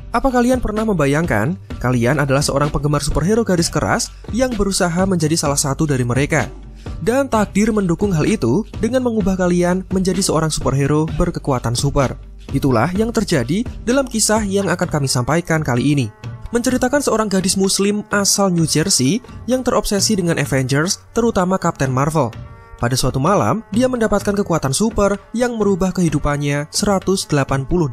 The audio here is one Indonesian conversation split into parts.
Apa kalian pernah membayangkan kalian adalah seorang penggemar superhero garis keras yang berusaha menjadi salah satu dari mereka? Dan takdir mendukung hal itu dengan mengubah kalian menjadi seorang superhero berkekuatan super. Itulah yang terjadi dalam kisah yang akan kami sampaikan kali ini. Menceritakan seorang gadis muslim asal New Jersey yang terobsesi dengan Avengers, terutama Captain Marvel. Pada suatu malam, dia mendapatkan kekuatan super yang merubah kehidupannya 180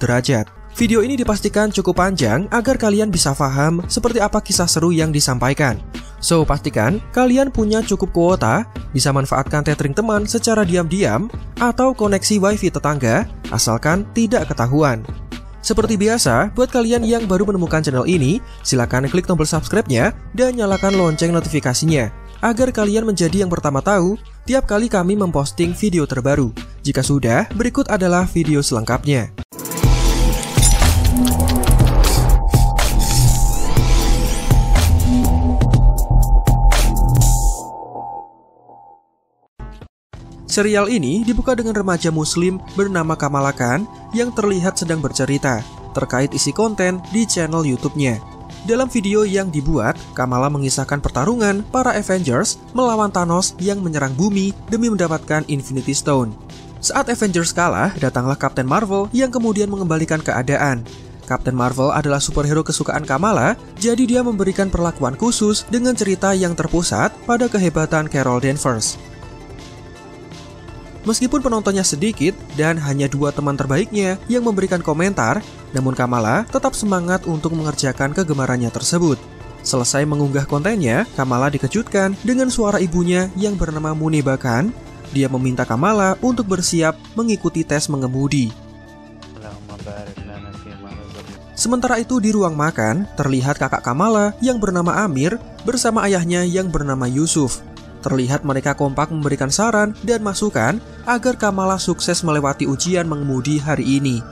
derajat. Video ini dipastikan cukup panjang agar kalian bisa paham seperti apa kisah seru yang disampaikan. So, pastikan kalian punya cukup kuota, bisa manfaatkan tethering teman secara diam-diam, atau koneksi wifi tetangga, asalkan tidak ketahuan. Seperti biasa, buat kalian yang baru menemukan channel ini, silakan klik tombol subscribe-nya dan nyalakan lonceng notifikasinya, agar kalian menjadi yang pertama tahu tiap kali kami memposting video terbaru. Jika sudah, berikut adalah video selengkapnya. Serial ini dibuka dengan remaja muslim bernama Kamala Khan yang terlihat sedang bercerita terkait isi konten di channel YouTube-nya. Dalam video yang dibuat, Kamala mengisahkan pertarungan para Avengers melawan Thanos yang menyerang bumi demi mendapatkan Infinity Stone. Saat Avengers kalah, datanglah Captain Marvel yang kemudian mengembalikan keadaan. Captain Marvel adalah superhero kesukaan Kamala, jadi dia memberikan perlakuan khusus dengan cerita yang terpusat pada kehebatan Carol Danvers. Meskipun penontonnya sedikit dan hanya 2 teman terbaiknya yang memberikan komentar, namun Kamala tetap semangat untuk mengerjakan kegemarannya tersebut. Selesai mengunggah kontennya, Kamala dikejutkan dengan suara ibunya yang bernama Muneba Khan. Dia meminta Kamala untuk bersiap mengikuti tes mengemudi. Sementara itu di ruang makan, terlihat kakak Kamala yang bernama Amir bersama ayahnya yang bernama Yusuf. Terlihat mereka kompak memberikan saran dan masukan agar Kamala sukses melewati ujian mengemudi hari ini.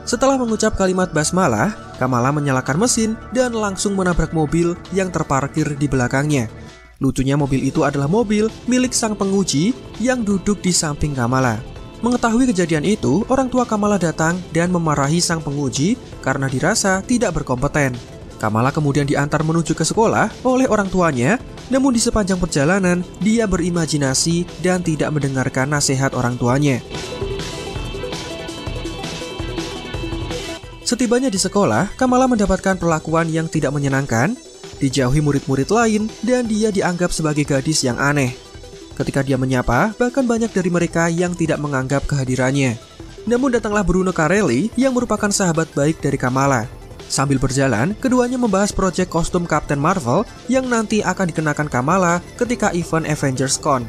Setelah mengucap kalimat basmalah, Kamala menyalakan mesin dan langsung menabrak mobil yang terparkir di belakangnya. Lucunya mobil itu adalah mobil milik sang penguji yang duduk di samping Kamala. Mengetahui kejadian itu, orang tua Kamala datang dan memarahi sang penguji karena dirasa tidak berkompeten. Kamala kemudian diantar menuju ke sekolah oleh orang tuanya, namun di sepanjang perjalanan dia berimajinasi dan tidak mendengarkan nasihat orang tuanya. Setibanya di sekolah, Kamala mendapatkan perlakuan yang tidak menyenangkan, dijauhi murid-murid lain, dan dia dianggap sebagai gadis yang aneh. Ketika dia menyapa, bahkan banyak dari mereka yang tidak menganggap kehadirannya. Namun datanglah Bruno Carelli yang merupakan sahabat baik dari Kamala. Sambil berjalan, keduanya membahas proyek kostum Captain Marvel yang nanti akan dikenakan Kamala ketika event Avengers Con.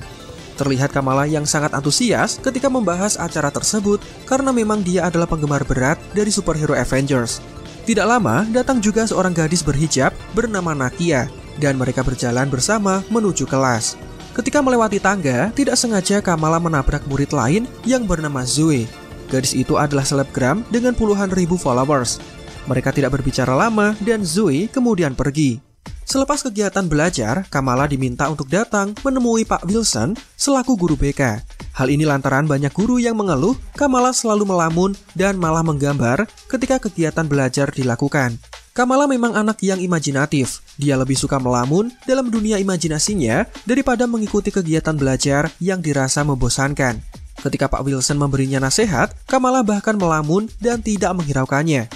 Terlihat Kamala yang sangat antusias ketika membahas acara tersebut karena memang dia adalah penggemar berat dari superhero Avengers. Tidak lama, datang juga seorang gadis berhijab bernama Nakia, dan mereka berjalan bersama menuju kelas. Ketika melewati tangga, tidak sengaja Kamala menabrak murid lain yang bernama Zoe. Gadis itu adalah selebgram dengan puluhan ribu followers. Mereka tidak berbicara lama dan Zoe kemudian pergi. Selepas kegiatan belajar, Kamala diminta untuk datang menemui Pak Wilson selaku guru BK. Hal ini lantaran banyak guru yang mengeluh Kamala selalu melamun dan malah menggambar ketika kegiatan belajar dilakukan. Kamala memang anak yang imajinatif. Dia lebih suka melamun dalam dunia imajinasinya daripada mengikuti kegiatan belajar yang dirasa membosankan. Ketika Pak Wilson memberinya nasihat, Kamala bahkan melamun dan tidak menghiraukannya.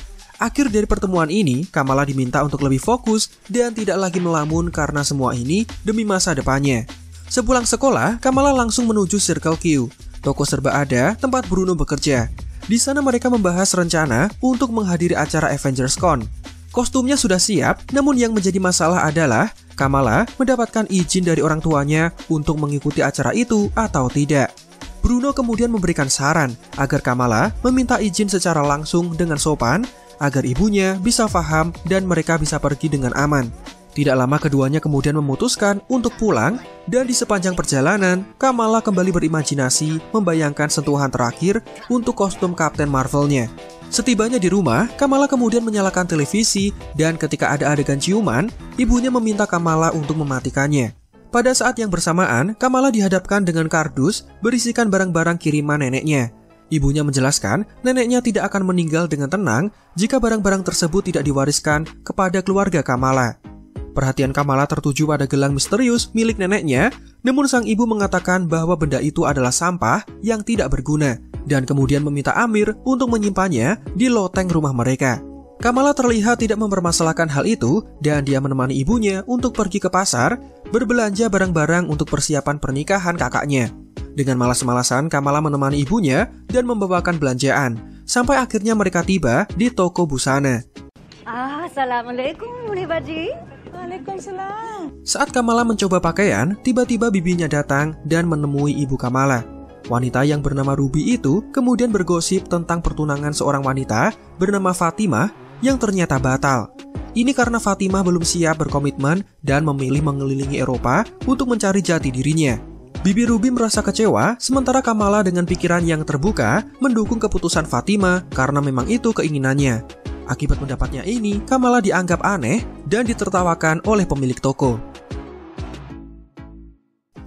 Akhir dari pertemuan ini, Kamala diminta untuk lebih fokus dan tidak lagi melamun karena semua ini demi masa depannya. Sepulang sekolah, Kamala langsung menuju Circle Q, toko serba ada tempat Bruno bekerja. Di sana mereka membahas rencana untuk menghadiri acara Avengers Con. Kostumnya sudah siap, namun yang menjadi masalah adalah Kamala mendapatkan izin dari orang tuanya untuk mengikuti acara itu atau tidak. Bruno kemudian memberikan saran agar Kamala meminta izin secara langsung dengan sopan agar ibunya bisa paham dan mereka bisa pergi dengan aman. Tidak lama keduanya kemudian memutuskan untuk pulang, dan di sepanjang perjalanan, Kamala kembali berimajinasi membayangkan sentuhan terakhir untuk kostum Captain Marvel-nya. Setibanya di rumah, Kamala kemudian menyalakan televisi, dan ketika ada adegan ciuman, ibunya meminta Kamala untuk mematikannya. Pada saat yang bersamaan, Kamala dihadapkan dengan kardus berisikan barang-barang kiriman neneknya. Ibunya menjelaskan neneknya tidak akan meninggal dengan tenang jika barang-barang tersebut tidak diwariskan kepada keluarga Kamala. Perhatian Kamala tertuju pada gelang misterius milik neneknya, namun sang ibu mengatakan bahwa benda itu adalah sampah yang tidak berguna, dan kemudian meminta Amir untuk menyimpannya di loteng rumah mereka. Kamala terlihat tidak mempermasalahkan hal itu, dan dia menemani ibunya untuk pergi ke pasar, berbelanja barang-barang untuk persiapan pernikahan kakaknya. Dengan malas-malasan, Kamala menemani ibunya dan membawakan belanjaan, sampai akhirnya mereka tiba di toko busana. Assalamualaikum, Budi Baji. Waalaikumsalam. Saat Kamala mencoba pakaian, tiba-tiba bibinya datang dan menemui ibu Kamala. Wanita yang bernama Ruby itu kemudian bergosip tentang pertunangan seorang wanita bernama Fatimah yang ternyata batal. Ini karena Fatimah belum siap berkomitmen dan memilih mengelilingi Eropa untuk mencari jati dirinya. Bibi Ruby merasa kecewa, sementara Kamala dengan pikiran yang terbuka mendukung keputusan Fatimah karena memang itu keinginannya. Akibat pendapatnya ini, Kamala dianggap aneh dan ditertawakan oleh pemilik toko.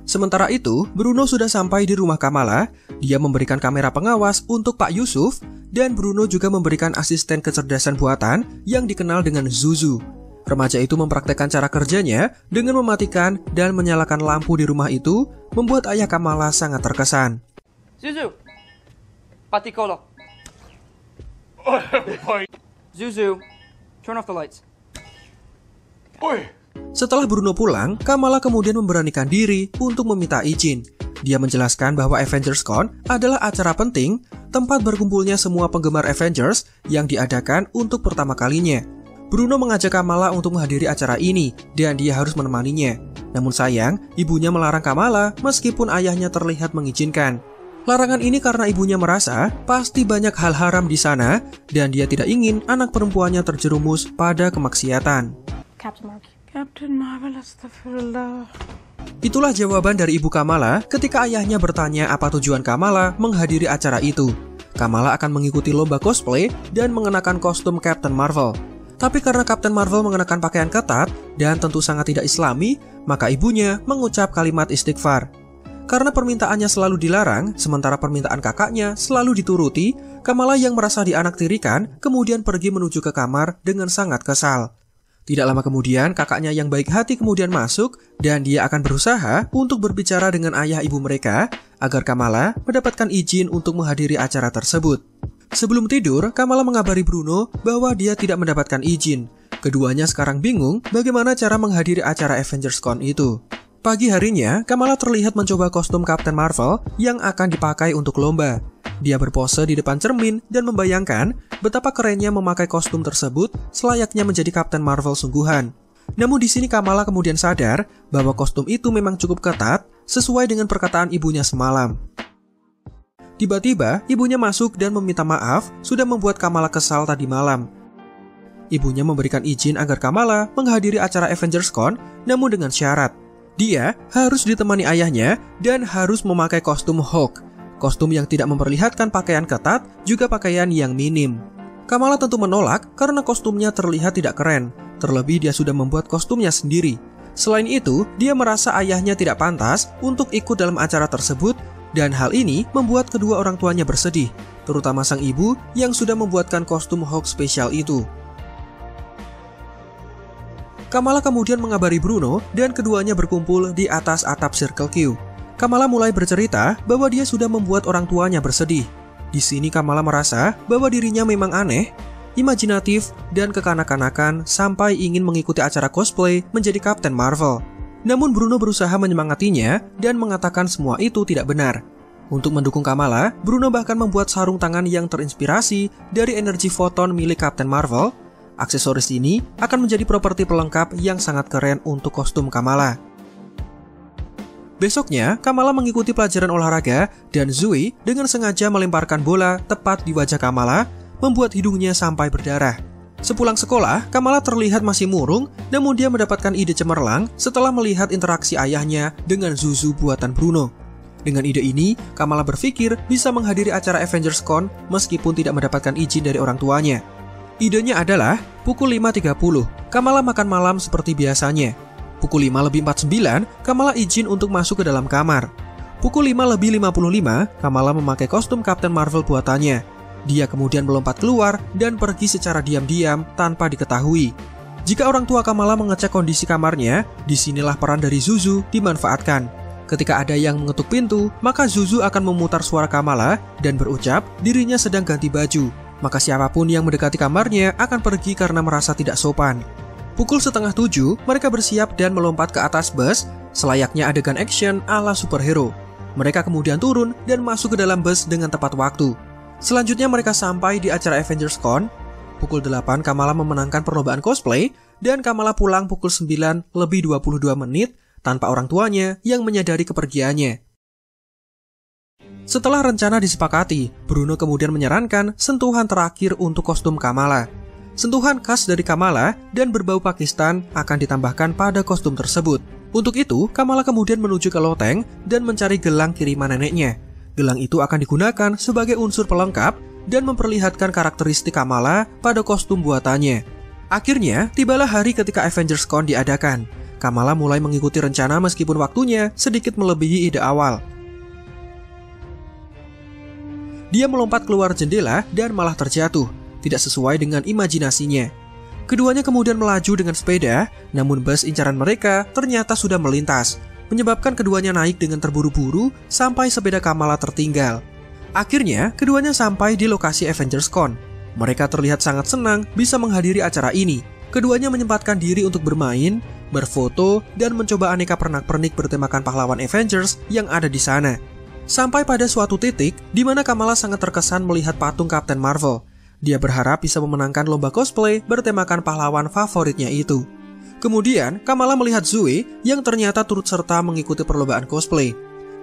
Sementara itu, Bruno sudah sampai di rumah Kamala. Dia memberikan kamera pengawas untuk Pak Yusuf, dan Bruno juga memberikan asisten kecerdasan buatan yang dikenal dengan Zuzu. Remaja itu mempraktekkan cara kerjanya dengan mematikan dan menyalakan lampu di rumah itu, membuat ayah Kamala sangat terkesan. Zuzu, pati kolok. Zuzu, turn off the lights. Setelah Bruno pulang, Kamala kemudian memberanikan diri untuk meminta izin. Dia menjelaskan bahwa Avengers Con adalah acara penting, tempat berkumpulnya semua penggemar Avengers yang diadakan untuk pertama kalinya. Bruno mengajak Kamala untuk menghadiri acara ini, dan dia harus menemaninya. Namun sayang, ibunya melarang Kamala meskipun ayahnya terlihat mengizinkan. Larangan ini karena ibunya merasa pasti banyak hal haram di sana, dan dia tidak ingin anak perempuannya terjerumus pada kemaksiatan. Captain Marvel, astagfirullah. Itulah jawaban dari ibu Kamala ketika ayahnya bertanya apa tujuan Kamala menghadiri acara itu. Kamala akan mengikuti lomba cosplay dan mengenakan kostum Captain Marvel. Tapi karena Captain Marvel mengenakan pakaian ketat dan tentu sangat tidak islami, maka ibunya mengucap kalimat istighfar. Karena permintaannya selalu dilarang, sementara permintaan kakaknya selalu dituruti, Kamala yang merasa dianaktirikan kemudian pergi menuju ke kamar dengan sangat kesal. Tidak lama kemudian, kakaknya yang baik hati kemudian masuk dan dia akan berusaha untuk berbicara dengan ayah ibu mereka agar Kamala mendapatkan izin untuk menghadiri acara tersebut. Sebelum tidur, Kamala mengabari Bruno bahwa dia tidak mendapatkan izin. Keduanya sekarang bingung bagaimana cara menghadiri acara Avengers Con itu. Pagi harinya, Kamala terlihat mencoba kostum Captain Marvel yang akan dipakai untuk lomba. Dia berpose di depan cermin dan membayangkan betapa kerennya memakai kostum tersebut selayaknya menjadi Captain Marvel sungguhan. Namun di sini Kamala kemudian sadar bahwa kostum itu memang cukup ketat sesuai dengan perkataan ibunya semalam. Tiba-tiba, ibunya masuk dan meminta maaf sudah membuat Kamala kesal tadi malam. Ibunya memberikan izin agar Kamala menghadiri acara Avengers Con, namun dengan syarat. Dia harus ditemani ayahnya dan harus memakai kostum Hulk. Kostum yang tidak memperlihatkan pakaian ketat, juga pakaian yang minim. Kamala tentu menolak karena kostumnya terlihat tidak keren. Terlebih dia sudah membuat kostumnya sendiri. Selain itu, dia merasa ayahnya tidak pantas untuk ikut dalam acara tersebut, dan hal ini membuat kedua orang tuanya bersedih, terutama sang ibu yang sudah membuatkan kostum Hulk spesial itu. Kamala kemudian mengabari Bruno dan keduanya berkumpul di atas atap Circle Q. Kamala mulai bercerita bahwa dia sudah membuat orang tuanya bersedih. Di sini Kamala merasa bahwa dirinya memang aneh, imajinatif, dan kekanak-kanakan sampai ingin mengikuti acara cosplay menjadi Captain Marvel. Namun Bruno berusaha menyemangatinya dan mengatakan semua itu tidak benar. Untuk mendukung Kamala, Bruno bahkan membuat sarung tangan yang terinspirasi dari energi foton milik Captain Marvel. Aksesoris ini akan menjadi properti pelengkap yang sangat keren untuk kostum Kamala. Besoknya, Kamala mengikuti pelajaran olahraga dan Zoe dengan sengaja melemparkan bola tepat di wajah Kamala, membuat hidungnya sampai berdarah. Sepulang sekolah, Kamala terlihat masih murung, namun dia mendapatkan ide cemerlang setelah melihat interaksi ayahnya dengan Zuzu buatan Bruno. Dengan ide ini, Kamala berpikir bisa menghadiri acara Avengers Con meskipun tidak mendapatkan izin dari orang tuanya. Idenya adalah pukul 5.30, Kamala makan malam seperti biasanya. Pukul 5:49, Kamala izin untuk masuk ke dalam kamar. Pukul 5:55, Kamala memakai kostum Captain Marvel buatannya. Dia kemudian melompat keluar dan pergi secara diam-diam tanpa diketahui. Jika orang tua Kamala mengecek kondisi kamarnya, disinilah peran dari Zuzu dimanfaatkan. Ketika ada yang mengetuk pintu, maka Zuzu akan memutar suara Kamala dan berucap dirinya sedang ganti baju. Maka siapapun yang mendekati kamarnya akan pergi karena merasa tidak sopan. Pukul 6:30, mereka bersiap dan melompat ke atas bus, selayaknya adegan action ala superhero. Mereka kemudian turun dan masuk ke dalam bus dengan tepat waktu. Selanjutnya mereka sampai di acara Avengers Con. Pukul 8 Kamala memenangkan perlombaan cosplay dan Kamala pulang pukul 9:22 tanpa orang tuanya yang menyadari kepergiannya. Setelah rencana disepakati, Bruno kemudian menyarankan sentuhan terakhir untuk kostum Kamala. Sentuhan khas dari Kamala dan berbau Pakistan akan ditambahkan pada kostum tersebut. Untuk itu, Kamala kemudian menuju ke loteng dan mencari gelang kiriman neneknya. Gelang itu akan digunakan sebagai unsur pelengkap dan memperlihatkan karakteristik Kamala pada kostum buatannya. Akhirnya, tibalah hari ketika Avengers Con diadakan. Kamala mulai mengikuti rencana meskipun waktunya sedikit melebihi ide awal. Dia melompat keluar jendela dan malah terjatuh, tidak sesuai dengan imajinasinya. Keduanya kemudian melaju dengan sepeda, namun bus incaran mereka ternyata sudah melintas, menyebabkan keduanya naik dengan terburu-buru sampai sepeda Kamala tertinggal. Akhirnya, keduanya sampai di lokasi Avengers Con. Mereka terlihat sangat senang bisa menghadiri acara ini. Keduanya menyempatkan diri untuk bermain, berfoto, dan mencoba aneka pernak-pernik bertemakan pahlawan Avengers yang ada di sana. Sampai pada suatu titik, di mana Kamala sangat terkesan melihat patung Captain Marvel. Dia berharap bisa memenangkan lomba cosplay bertemakan pahlawan favoritnya itu. Kemudian, Kamala melihat Zoe yang ternyata turut serta mengikuti perlombaan cosplay.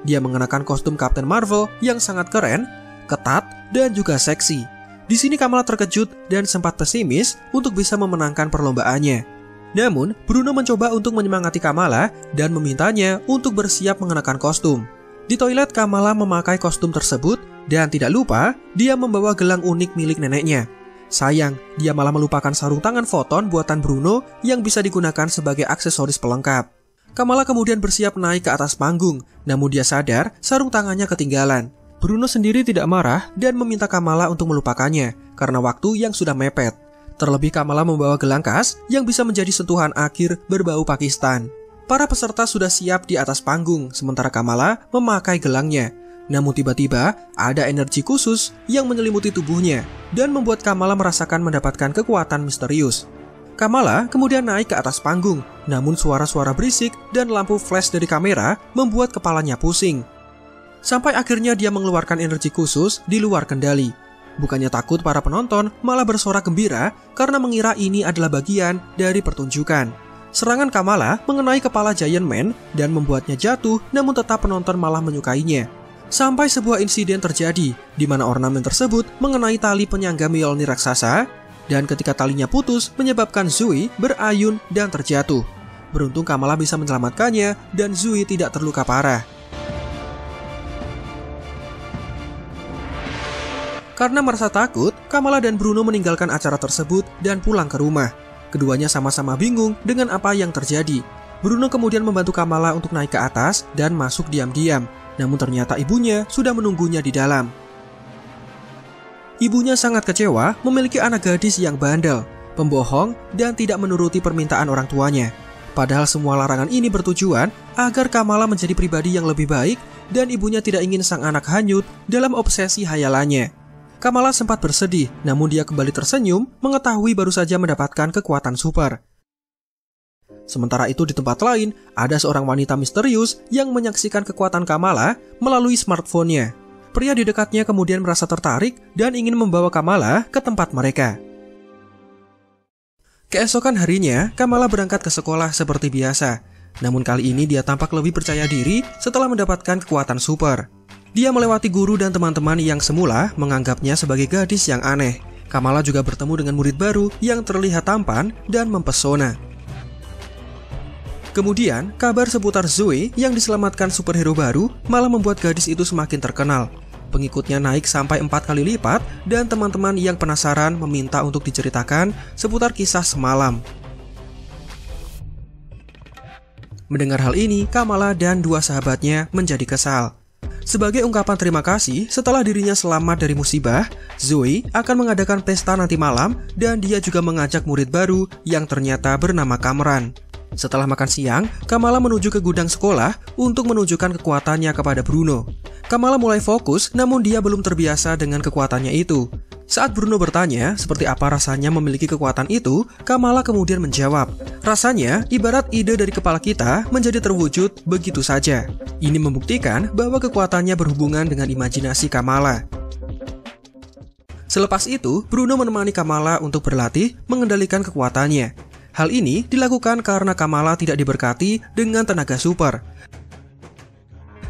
Dia mengenakan kostum Captain Marvel yang sangat keren, ketat, dan juga seksi. Di sini Kamala terkejut dan sempat pesimis untuk bisa memenangkan perlombaannya. Namun, Bruno mencoba untuk menyemangati Kamala dan memintanya untuk bersiap mengenakan kostum. Di toilet, Kamala memakai kostum tersebut dan tidak lupa dia membawa gelang unik milik neneknya. Sayang, dia malah melupakan sarung tangan Photon buatan Bruno yang bisa digunakan sebagai aksesoris pelengkap. Kamala kemudian bersiap naik ke atas panggung, namun dia sadar sarung tangannya ketinggalan. Bruno sendiri tidak marah dan meminta Kamala untuk melupakannya karena waktu yang sudah mepet. Terlebih Kamala membawa gelang khas yang bisa menjadi sentuhan akhir berbau Pakistan. Para peserta sudah siap di atas panggung, sementara Kamala memakai gelangnya. Namun tiba-tiba ada energi khusus yang menyelimuti tubuhnya dan membuat Kamala merasakan mendapatkan kekuatan misterius. Kamala kemudian naik ke atas panggung, namun suara-suara berisik dan lampu flash dari kamera membuat kepalanya pusing. Sampai akhirnya dia mengeluarkan energi khusus di luar kendali. Bukannya takut, para penonton malah bersorak gembira karena mengira ini adalah bagian dari pertunjukan. Serangan Kamala mengenai kepala Giant Man dan membuatnya jatuh, namun tetap penonton malah menyukainya. Sampai sebuah insiden terjadi, di mana ornamen tersebut mengenai tali penyangga Mjolnir raksasa, dan ketika talinya putus menyebabkan Zoe berayun dan terjatuh. Beruntung Kamala bisa menyelamatkannya dan Zoe tidak terluka parah. Karena merasa takut, Kamala dan Bruno meninggalkan acara tersebut dan pulang ke rumah. Keduanya sama-sama bingung dengan apa yang terjadi. Bruno kemudian membantu Kamala untuk naik ke atas dan masuk diam-diam. Namun ternyata ibunya sudah menunggunya di dalam. Ibunya sangat kecewa memiliki anak gadis yang bandel, pembohong, dan tidak menuruti permintaan orang tuanya. Padahal semua larangan ini bertujuan agar Kamala menjadi pribadi yang lebih baik dan ibunya tidak ingin sang anak hanyut dalam obsesi hayalannya. Kamala sempat bersedih, namun dia kembali tersenyum mengetahui baru saja mendapatkan kekuatan super. Sementara itu di tempat lain, ada seorang wanita misterius yang menyaksikan kekuatan Kamala melalui smartphone-nya. Pria di dekatnya kemudian merasa tertarik dan ingin membawa Kamala ke tempat mereka. Keesokan harinya, Kamala berangkat ke sekolah seperti biasa. Namun kali ini dia tampak lebih percaya diri setelah mendapatkan kekuatan super. Dia melewati guru dan teman-teman yang semula menganggapnya sebagai gadis yang aneh. Kamala juga bertemu dengan murid baru yang terlihat tampan dan mempesona. Kemudian, kabar seputar Zoe yang diselamatkan superhero baru malah membuat gadis itu semakin terkenal. Pengikutnya naik sampai 4 kali lipat dan teman-teman yang penasaran meminta untuk diceritakan seputar kisah semalam. Mendengar hal ini, Kamala dan dua sahabatnya menjadi kesal. Sebagai ungkapan terima kasih setelah dirinya selamat dari musibah, Zoe akan mengadakan pesta nanti malam dan dia juga mengajak murid baru yang ternyata bernama Kamran. Setelah makan siang, Kamala menuju ke gudang sekolah untuk menunjukkan kekuatannya kepada Bruno. Kamala mulai fokus namun dia belum terbiasa dengan kekuatannya itu. Saat Bruno bertanya seperti apa rasanya memiliki kekuatan itu, Kamala kemudian menjawab, rasanya ibarat ide dari kepala kita menjadi terwujud begitu saja. Ini membuktikan bahwa kekuatannya berhubungan dengan imajinasi Kamala. Selepas itu, Bruno menemani Kamala untuk berlatih mengendalikan kekuatannya. Hal ini dilakukan karena Kamala tidak diberkati dengan tenaga super.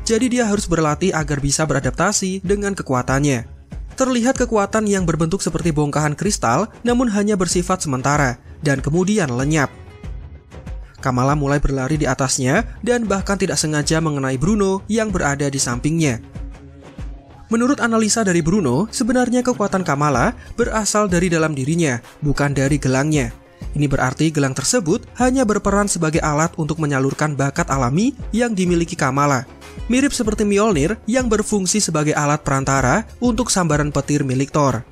Jadi dia harus berlatih agar bisa beradaptasi dengan kekuatannya. Terlihat kekuatan yang berbentuk seperti bongkahan kristal namun hanya bersifat sementara dan kemudian lenyap. Kamala mulai berlari di atasnya dan bahkan tidak sengaja mengenai Bruno yang berada di sampingnya. Menurut analisa dari Bruno, sebenarnya kekuatan Kamala berasal dari dalam dirinya, bukan dari gelangnya. Ini berarti gelang tersebut hanya berperan sebagai alat untuk menyalurkan bakat alami yang dimiliki Kamala. Mirip seperti Mjolnir yang berfungsi sebagai alat perantara untuk sambaran petir milik Thor.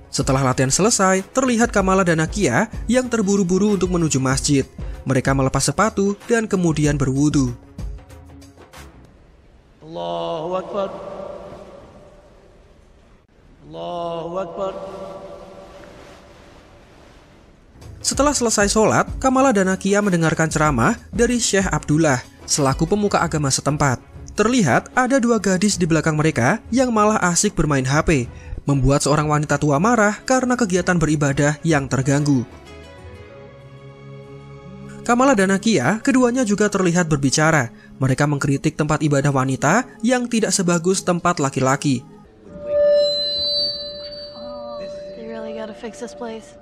Setelah latihan selesai, terlihat Kamala dan Nakia yang terburu-buru untuk menuju masjid. Mereka melepas sepatu dan kemudian berwudu. Allahu Akbar. Allahu Akbar. Setelah selesai sholat, Kamala dan Nakia mendengarkan ceramah dari Syekh Abdullah selaku pemuka agama setempat. Terlihat ada dua gadis di belakang mereka yang malah asik bermain HP, membuat seorang wanita tua marah karena kegiatan beribadah yang terganggu. Kamala dan Nakia, keduanya juga terlihat berbicara. Mereka mengkritik tempat ibadah wanita yang tidak sebagus tempat laki-laki. They really gotta fix this place.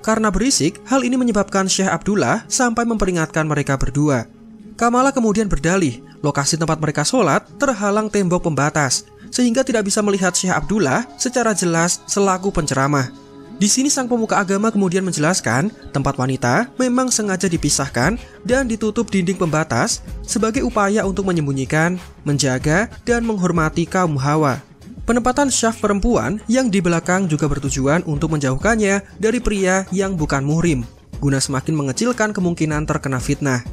Karena berisik, hal ini menyebabkan Syekh Abdullah sampai memperingatkan mereka berdua. Kamala kemudian berdalih, lokasi tempat mereka sholat terhalang tembok pembatas, sehingga tidak bisa melihat Syekh Abdullah secara jelas selaku penceramah. Di sini sang pemuka agama kemudian menjelaskan, tempat wanita memang sengaja dipisahkan dan ditutup dinding pembatas sebagai upaya untuk menyembunyikan, menjaga, dan menghormati kaum hawa. Penempatan syaf perempuan yang di belakang juga bertujuan untuk menjauhkannya dari pria yang bukan muhrim, guna semakin mengecilkan kemungkinan terkena fitnah.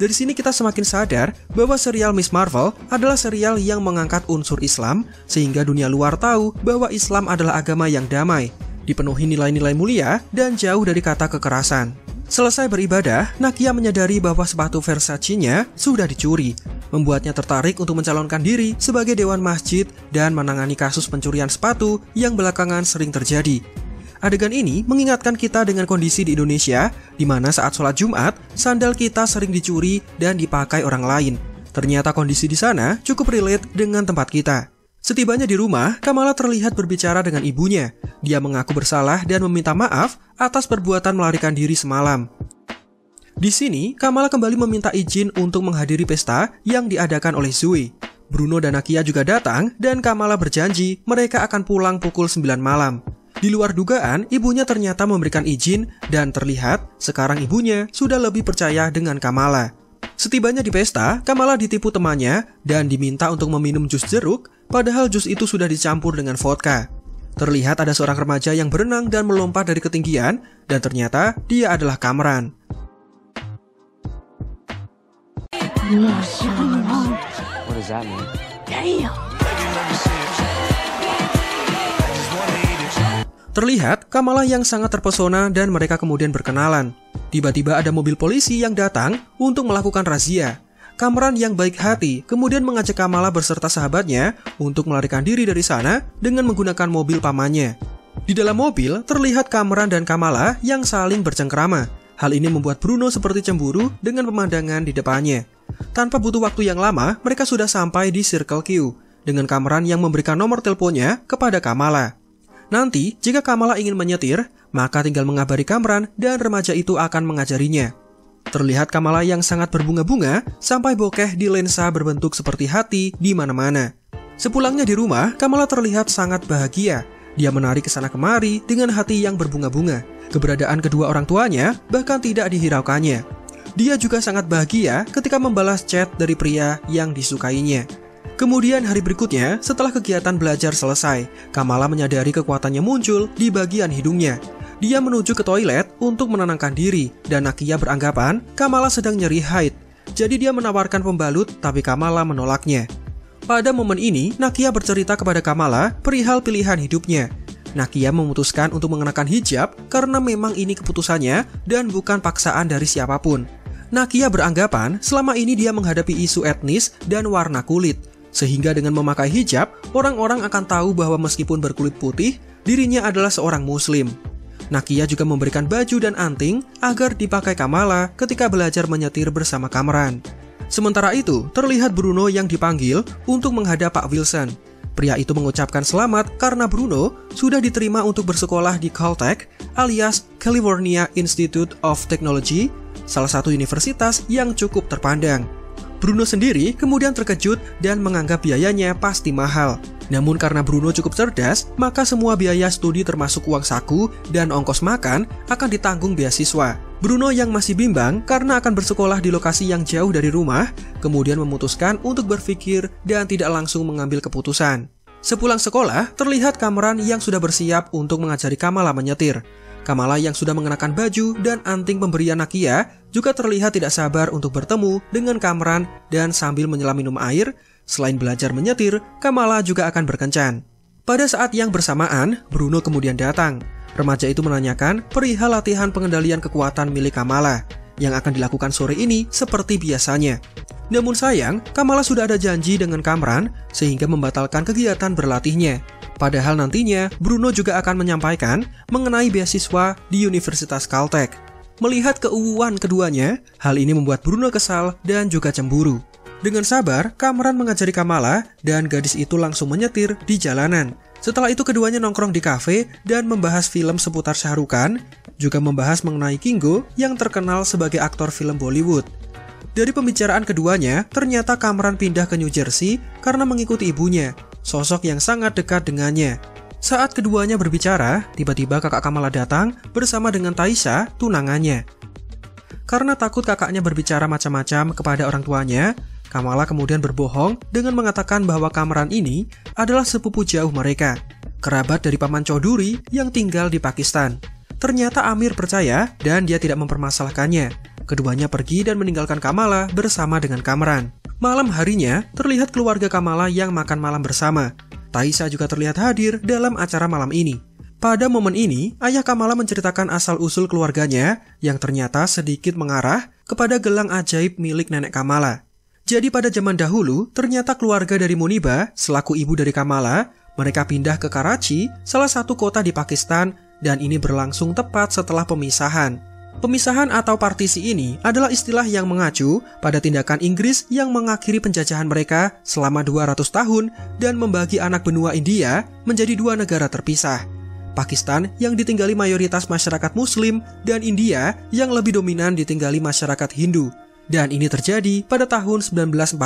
Dari sini kita semakin sadar bahwa serial Miss Marvel adalah serial yang mengangkat unsur Islam, sehingga dunia luar tahu bahwa Islam adalah agama yang damai, dipenuhi nilai-nilai mulia, dan jauh dari kata kekerasan. Selesai beribadah, Nakia menyadari bahwa sepatu Versace-nya sudah dicuri, membuatnya tertarik untuk mencalonkan diri sebagai dewan masjid dan menangani kasus pencurian sepatu yang belakangan sering terjadi. Adegan ini mengingatkan kita dengan kondisi di Indonesia, di mana saat sholat Jumat, sandal kita sering dicuri dan dipakai orang lain. Ternyata kondisi di sana cukup relate dengan tempat kita. Setibanya di rumah, Kamala terlihat berbicara dengan ibunya. Dia mengaku bersalah dan meminta maaf atas perbuatan melarikan diri semalam. Di sini, Kamala kembali meminta izin untuk menghadiri pesta yang diadakan oleh Zoe. Bruno dan Nakia juga datang dan Kamala berjanji mereka akan pulang pukul 9 malam. Di luar dugaan, ibunya ternyata memberikan izin dan terlihat sekarang ibunya sudah lebih percaya dengan Kamala. Setibanya di pesta, Kamala ditipu temannya dan diminta untuk meminum jus jeruk, padahal jus itu sudah dicampur dengan vodka. Terlihat ada seorang remaja yang berenang dan melompat dari ketinggian, dan ternyata dia adalah Kamran. What does that mean? Terlihat Kamala yang sangat terpesona dan mereka kemudian berkenalan. Tiba-tiba ada mobil polisi yang datang untuk melakukan razia. Kamran yang baik hati kemudian mengajak Kamala beserta sahabatnya untuk melarikan diri dari sana dengan menggunakan mobil pamannya. Di dalam mobil terlihat Kamran dan Kamala yang saling bercengkrama. Hal ini membuat Bruno seperti cemburu dengan pemandangan di depannya. Tanpa butuh waktu yang lama, mereka sudah sampai di Circle Q dengan Kamran yang memberikan nomor teleponnya kepada Kamala. Nanti, jika Kamala ingin menyetir, maka tinggal mengabari Kamran dan remaja itu akan mengajarinya. Terlihat Kamala yang sangat berbunga-bunga sampai bokeh di lensa berbentuk seperti hati di mana-mana. Sepulangnya di rumah, Kamala terlihat sangat bahagia. Dia menari ke sana kemari dengan hati yang berbunga-bunga. Keberadaan kedua orang tuanya bahkan tidak dihiraukannya. Dia juga sangat bahagia ketika membalas chat dari pria yang disukainya. Kemudian hari berikutnya, setelah kegiatan belajar selesai, Kamala menyadari kekuatannya muncul di bagian hidungnya. Dia menuju ke toilet untuk menenangkan diri, dan Nakia beranggapan Kamala sedang nyeri haid. Jadi dia menawarkan pembalut, tapi Kamala menolaknya. Pada momen ini, Nakia bercerita kepada Kamala perihal pilihan hidupnya. Nakia memutuskan untuk mengenakan hijab karena memang ini keputusannya dan bukan paksaan dari siapapun. Nakia beranggapan selama ini dia menghadapi isu etnis dan warna kulit, sehingga dengan memakai hijab, orang-orang akan tahu bahwa meskipun berkulit putih, dirinya adalah seorang muslim. Nakia juga memberikan baju dan anting agar dipakai Kamala ketika belajar menyetir bersama Kamran. Sementara itu, terlihat Bruno yang dipanggil untuk menghadap Pak Wilson. Pria itu mengucapkan selamat karena Bruno sudah diterima untuk bersekolah di Caltech alias California Institute of Technology, salah satu universitas yang cukup terpandang. Bruno sendiri kemudian terkejut dan menganggap biayanya pasti mahal. Namun karena Bruno cukup cerdas, maka semua biaya studi termasuk uang saku dan ongkos makan akan ditanggung beasiswa. Bruno yang masih bimbang karena akan bersekolah di lokasi yang jauh dari rumah, kemudian memutuskan untuk berpikir dan tidak langsung mengambil keputusan. Sepulang sekolah, terlihat Kamran yang sudah bersiap untuk mengajari Kamala menyetir. Kamala yang sudah mengenakan baju dan anting pemberian Nakia juga terlihat tidak sabar untuk bertemu dengan Kamran dan sambil menyelam minum air. Selain belajar menyetir, Kamala juga akan berkencan. Pada saat yang bersamaan, Bruno kemudian datang. Remaja itu menanyakan perihal latihan pengendalian kekuatan milik Kamala yang akan dilakukan sore ini seperti biasanya. Namun sayang, Kamala sudah ada janji dengan Kamran sehingga membatalkan kegiatan berlatihnya. Padahal nantinya Bruno juga akan menyampaikan mengenai beasiswa di Universitas Caltech. Melihat keuuan keduanya, hal ini membuat Bruno kesal dan juga cemburu. Dengan sabar, Kamran mengajari Kamala dan gadis itu langsung menyetir di jalanan. Setelah itu keduanya nongkrong di kafe dan membahas film seputar Shah Rukh Khan, juga membahas mengenai Kingo yang terkenal sebagai aktor film Bollywood. Dari pembicaraan keduanya, ternyata Kamran pindah ke New Jersey karena mengikuti ibunya, sosok yang sangat dekat dengannya. Saat keduanya berbicara, tiba-tiba kakak Kamala datang bersama dengan Taisha, tunangannya. Karena takut kakaknya berbicara macam-macam kepada orang tuanya, Kamala kemudian berbohong dengan mengatakan bahwa Kamran ini adalah sepupu jauh mereka, kerabat dari Paman Chaudhuri yang tinggal di Pakistan. Ternyata Amir percaya dan dia tidak mempermasalahkannya. Keduanya pergi dan meninggalkan Kamala bersama dengan Kamran. Malam harinya, terlihat keluarga Kamala yang makan malam bersama. Taisha juga terlihat hadir dalam acara malam ini. Pada momen ini, ayah Kamala menceritakan asal-usul keluarganya yang ternyata sedikit mengarah kepada gelang ajaib milik nenek Kamala. Jadi pada zaman dahulu, ternyata keluarga dari Muniba, selaku ibu dari Kamala, mereka pindah ke Karachi, salah satu kota di Pakistan, dan ini berlangsung tepat setelah pemisahan. Pemisahan atau partisi ini adalah istilah yang mengacu pada tindakan Inggris yang mengakhiri penjajahan mereka selama 200 tahun dan membagi anak benua India menjadi dua negara terpisah. Pakistan yang ditinggali mayoritas masyarakat Muslim dan India yang lebih dominan ditinggali masyarakat Hindu. Dan ini terjadi pada tahun 1947.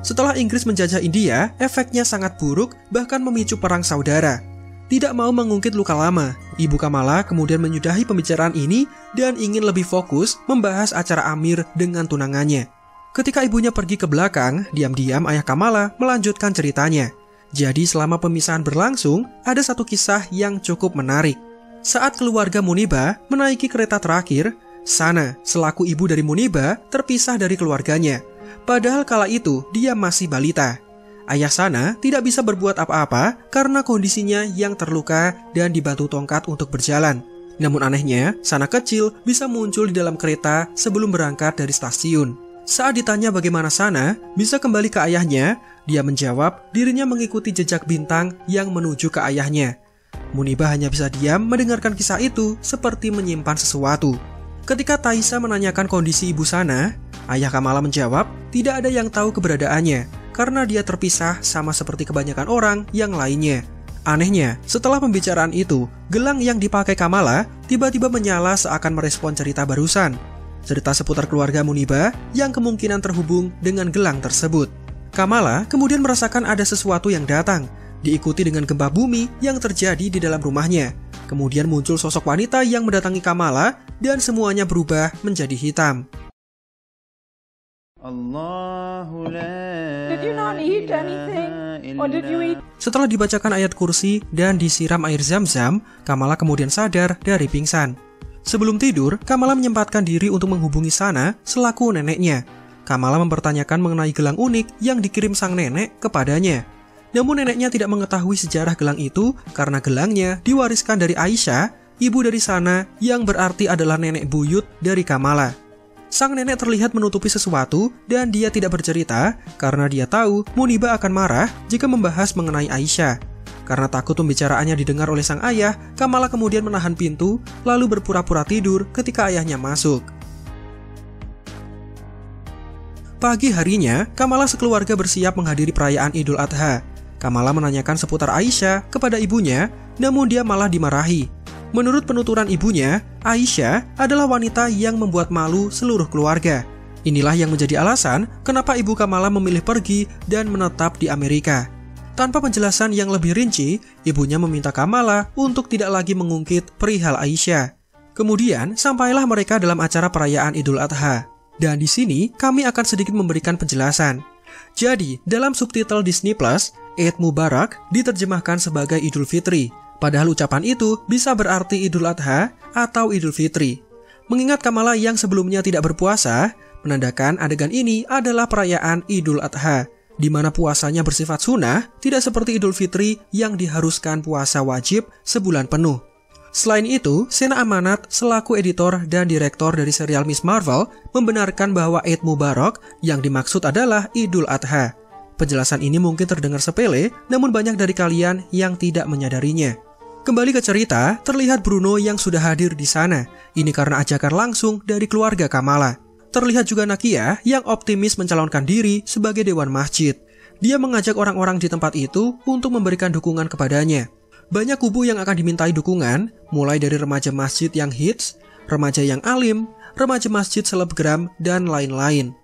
Setelah Inggris menjajah India, efeknya sangat buruk bahkan memicu perang saudara. Tidak mau mengungkit luka lama, ibu Kamala kemudian menyudahi pembicaraan ini dan ingin lebih fokus membahas acara Amir dengan tunangannya. Ketika ibunya pergi ke belakang, diam-diam ayah Kamala melanjutkan ceritanya. Jadi selama pemisahan berlangsung, ada satu kisah yang cukup menarik. Saat keluarga Muniba menaiki kereta terakhir, Sana, selaku ibu dari Muniba, terpisah dari keluarganya. Padahal kala itu dia masih balita. Ayah Sana tidak bisa berbuat apa-apa karena kondisinya yang terluka dan dibantu tongkat untuk berjalan. Namun anehnya, Sana kecil bisa muncul di dalam kereta sebelum berangkat dari stasiun. Saat ditanya bagaimana Sana bisa kembali ke ayahnya, dia menjawab dirinya mengikuti jejak bintang yang menuju ke ayahnya. Muniba hanya bisa diam mendengarkan kisah itu seperti menyimpan sesuatu. Ketika Taisha menanyakan kondisi ibu Sana, ayah Kamala menjawab tidak ada yang tahu keberadaannya karena dia terpisah sama seperti kebanyakan orang yang lainnya. Anehnya, setelah pembicaraan itu, gelang yang dipakai Kamala tiba-tiba menyala seakan merespon cerita barusan. Cerita seputar keluarga Muniba yang kemungkinan terhubung dengan gelang tersebut. Kamala kemudian merasakan ada sesuatu yang datang, diikuti dengan gempa bumi yang terjadi di dalam rumahnya. Kemudian muncul sosok wanita yang mendatangi Kamala dan semuanya berubah menjadi hitam. Did you not eat anything? Or did you eat? Setelah dibacakan ayat kursi dan disiram air zam-zam, Kamala kemudian sadar dari pingsan. Sebelum tidur, Kamala menyempatkan diri untuk menghubungi Sana selaku neneknya. Kamala mempertanyakan mengenai gelang unik yang dikirim sang nenek kepadanya. Namun neneknya tidak mengetahui sejarah gelang itu karena gelangnya diwariskan dari Aisyah, ibu dari Sana, yang berarti adalah nenek buyut dari Kamala. Sang nenek terlihat menutupi sesuatu dan dia tidak bercerita karena dia tahu Muniba akan marah jika membahas mengenai Aisyah. Karena takut pembicaraannya didengar oleh sang ayah, Kamala kemudian menahan pintu lalu berpura-pura tidur ketika ayahnya masuk. Pagi harinya, Kamala sekeluarga bersiap menghadiri perayaan Idul Adha. Kamala menanyakan seputar Aisyah kepada ibunya, namun dia malah dimarahi. Menurut penuturan ibunya, Aisyah adalah wanita yang membuat malu seluruh keluarga. Inilah yang menjadi alasan kenapa ibu Kamala memilih pergi dan menetap di Amerika. Tanpa penjelasan yang lebih rinci, ibunya meminta Kamala untuk tidak lagi mengungkit perihal Aisyah. Kemudian, sampailah mereka dalam acara perayaan Idul Adha. Dan di sini, kami akan sedikit memberikan penjelasan. Jadi, dalam subtitle Disney Plus, Eid Mubarak diterjemahkan sebagai Idul Fitri. Padahal ucapan itu bisa berarti Idul Adha atau Idul Fitri. Mengingat Kamala yang sebelumnya tidak berpuasa, menandakan adegan ini adalah perayaan Idul Adha, di mana puasanya bersifat sunnah, tidak seperti Idul Fitri yang diharuskan puasa wajib sebulan penuh. Selain itu, Sena Amanat selaku editor dan direktur dari serial Miss Marvel membenarkan bahwa Eid Mubarak yang dimaksud adalah Idul Adha. Penjelasan ini mungkin terdengar sepele, namun banyak dari kalian yang tidak menyadarinya. Kembali ke cerita, terlihat Bruno yang sudah hadir di sana. Ini karena ajakan langsung dari keluarga Kamala. Terlihat juga Nakia yang optimis mencalonkan diri sebagai dewan masjid. Dia mengajak orang-orang di tempat itu untuk memberikan dukungan kepadanya. Banyak kubu yang akan dimintai dukungan, mulai dari remaja masjid yang hits, remaja yang alim, remaja masjid selebgram, dan lain-lain.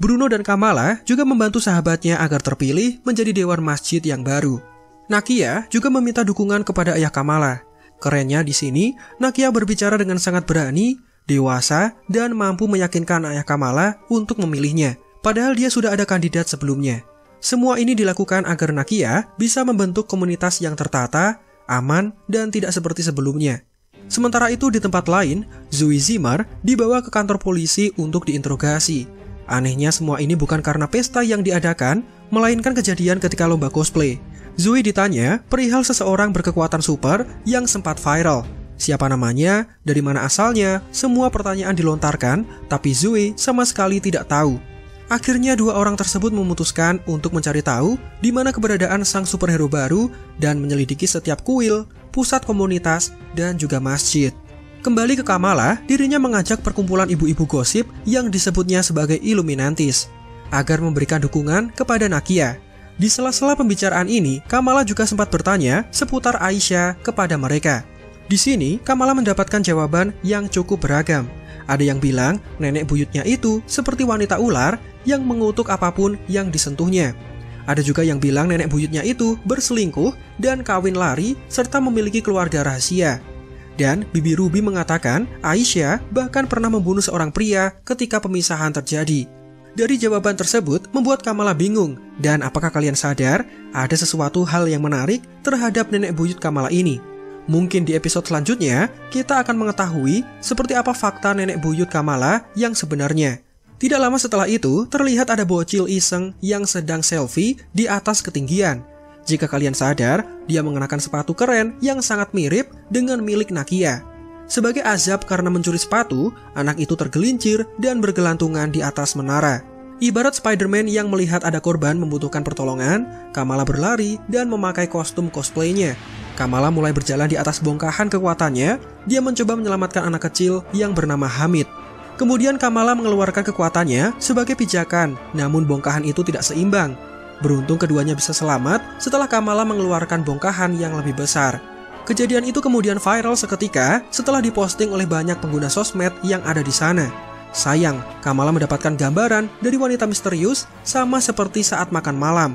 Bruno dan Kamala juga membantu sahabatnya agar terpilih menjadi dewan masjid yang baru. Nakia juga meminta dukungan kepada ayah Kamala. Kerennya di sini, Nakia berbicara dengan sangat berani, dewasa, dan mampu meyakinkan ayah Kamala untuk memilihnya, padahal dia sudah ada kandidat sebelumnya. Semua ini dilakukan agar Nakia bisa membentuk komunitas yang tertata, aman, dan tidak seperti sebelumnya. Sementara itu di tempat lain, Zoe Zimmer dibawa ke kantor polisi untuk diinterogasi. Anehnya semua ini bukan karena pesta yang diadakan, melainkan kejadian ketika lomba cosplay. Zoe ditanya perihal seseorang berkekuatan super yang sempat viral. Siapa namanya, dari mana asalnya, semua pertanyaan dilontarkan, tapi Zoe sama sekali tidak tahu. Akhirnya dua orang tersebut memutuskan untuk mencari tahu di mana keberadaan sang superhero baru dan menyelidiki setiap kuil, pusat komunitas, dan juga masjid. Kembali ke Kamala, dirinya mengajak perkumpulan ibu-ibu gosip yang disebutnya sebagai Illuminantis agar memberikan dukungan kepada Nakia. Di sela-sela pembicaraan ini, Kamala juga sempat bertanya seputar Aisyah kepada mereka. Di sini, Kamala mendapatkan jawaban yang cukup beragam. Ada yang bilang nenek buyutnya itu seperti wanita ular yang mengutuk apapun yang disentuhnya. Ada juga yang bilang nenek buyutnya itu berselingkuh dan kawin lari serta memiliki keluarga rahasia. Dan Bibi Ruby mengatakan Aisyah bahkan pernah membunuh seorang pria ketika pemisahan terjadi. Dari jawaban tersebut membuat Kamala bingung. Dan apakah kalian sadar ada sesuatu hal yang menarik terhadap nenek buyut Kamala ini? Mungkin di episode selanjutnya, kita akan mengetahui seperti apa fakta nenek buyut Kamala yang sebenarnya. Tidak lama setelah itu, terlihat ada bocil iseng yang sedang selfie di atas ketinggian. Jika kalian sadar, dia mengenakan sepatu keren yang sangat mirip dengan milik Nakia. Sebagai azab karena mencuri sepatu, anak itu tergelincir dan bergelantungan di atas menara. Ibarat Spider-Man yang melihat ada korban membutuhkan pertolongan, Kamala berlari dan memakai kostum cosplaynya. Kamala mulai berjalan di atas bongkahan kekuatannya, dia mencoba menyelamatkan anak kecil yang bernama Hamid. Kemudian Kamala mengeluarkan kekuatannya sebagai pijakan, namun bongkahan itu tidak seimbang. Beruntung keduanya bisa selamat setelah Kamala mengeluarkan bongkahan yang lebih besar. Kejadian itu kemudian viral seketika setelah diposting oleh banyak pengguna sosmed yang ada di sana. Sayang, Kamala mendapatkan gambaran dari wanita misterius sama seperti saat makan malam.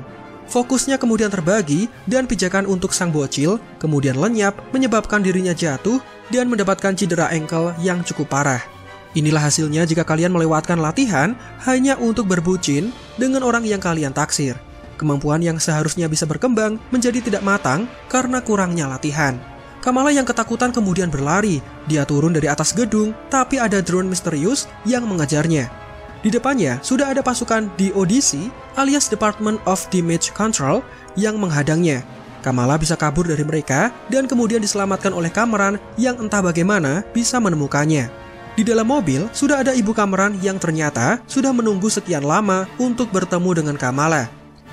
Fokusnya kemudian terbagi dan pijakan untuk sang bocil kemudian lenyap menyebabkan dirinya jatuh dan mendapatkan cedera ankle yang cukup parah. Inilah hasilnya jika kalian melewatkan latihan hanya untuk berbucin dengan orang yang kalian taksir. Kemampuan yang seharusnya bisa berkembang menjadi tidak matang karena kurangnya latihan. Kamala yang ketakutan kemudian berlari. Dia turun dari atas gedung, tapi ada drone misterius yang mengejarnya. Di depannya sudah ada pasukan DODC alias Department of Damage Control yang menghadangnya. Kamala bisa kabur dari mereka dan kemudian diselamatkan oleh Kamran yang entah bagaimana bisa menemukannya. Di dalam mobil sudah ada ibu Kamran yang ternyata sudah menunggu sekian lama untuk bertemu dengan Kamala.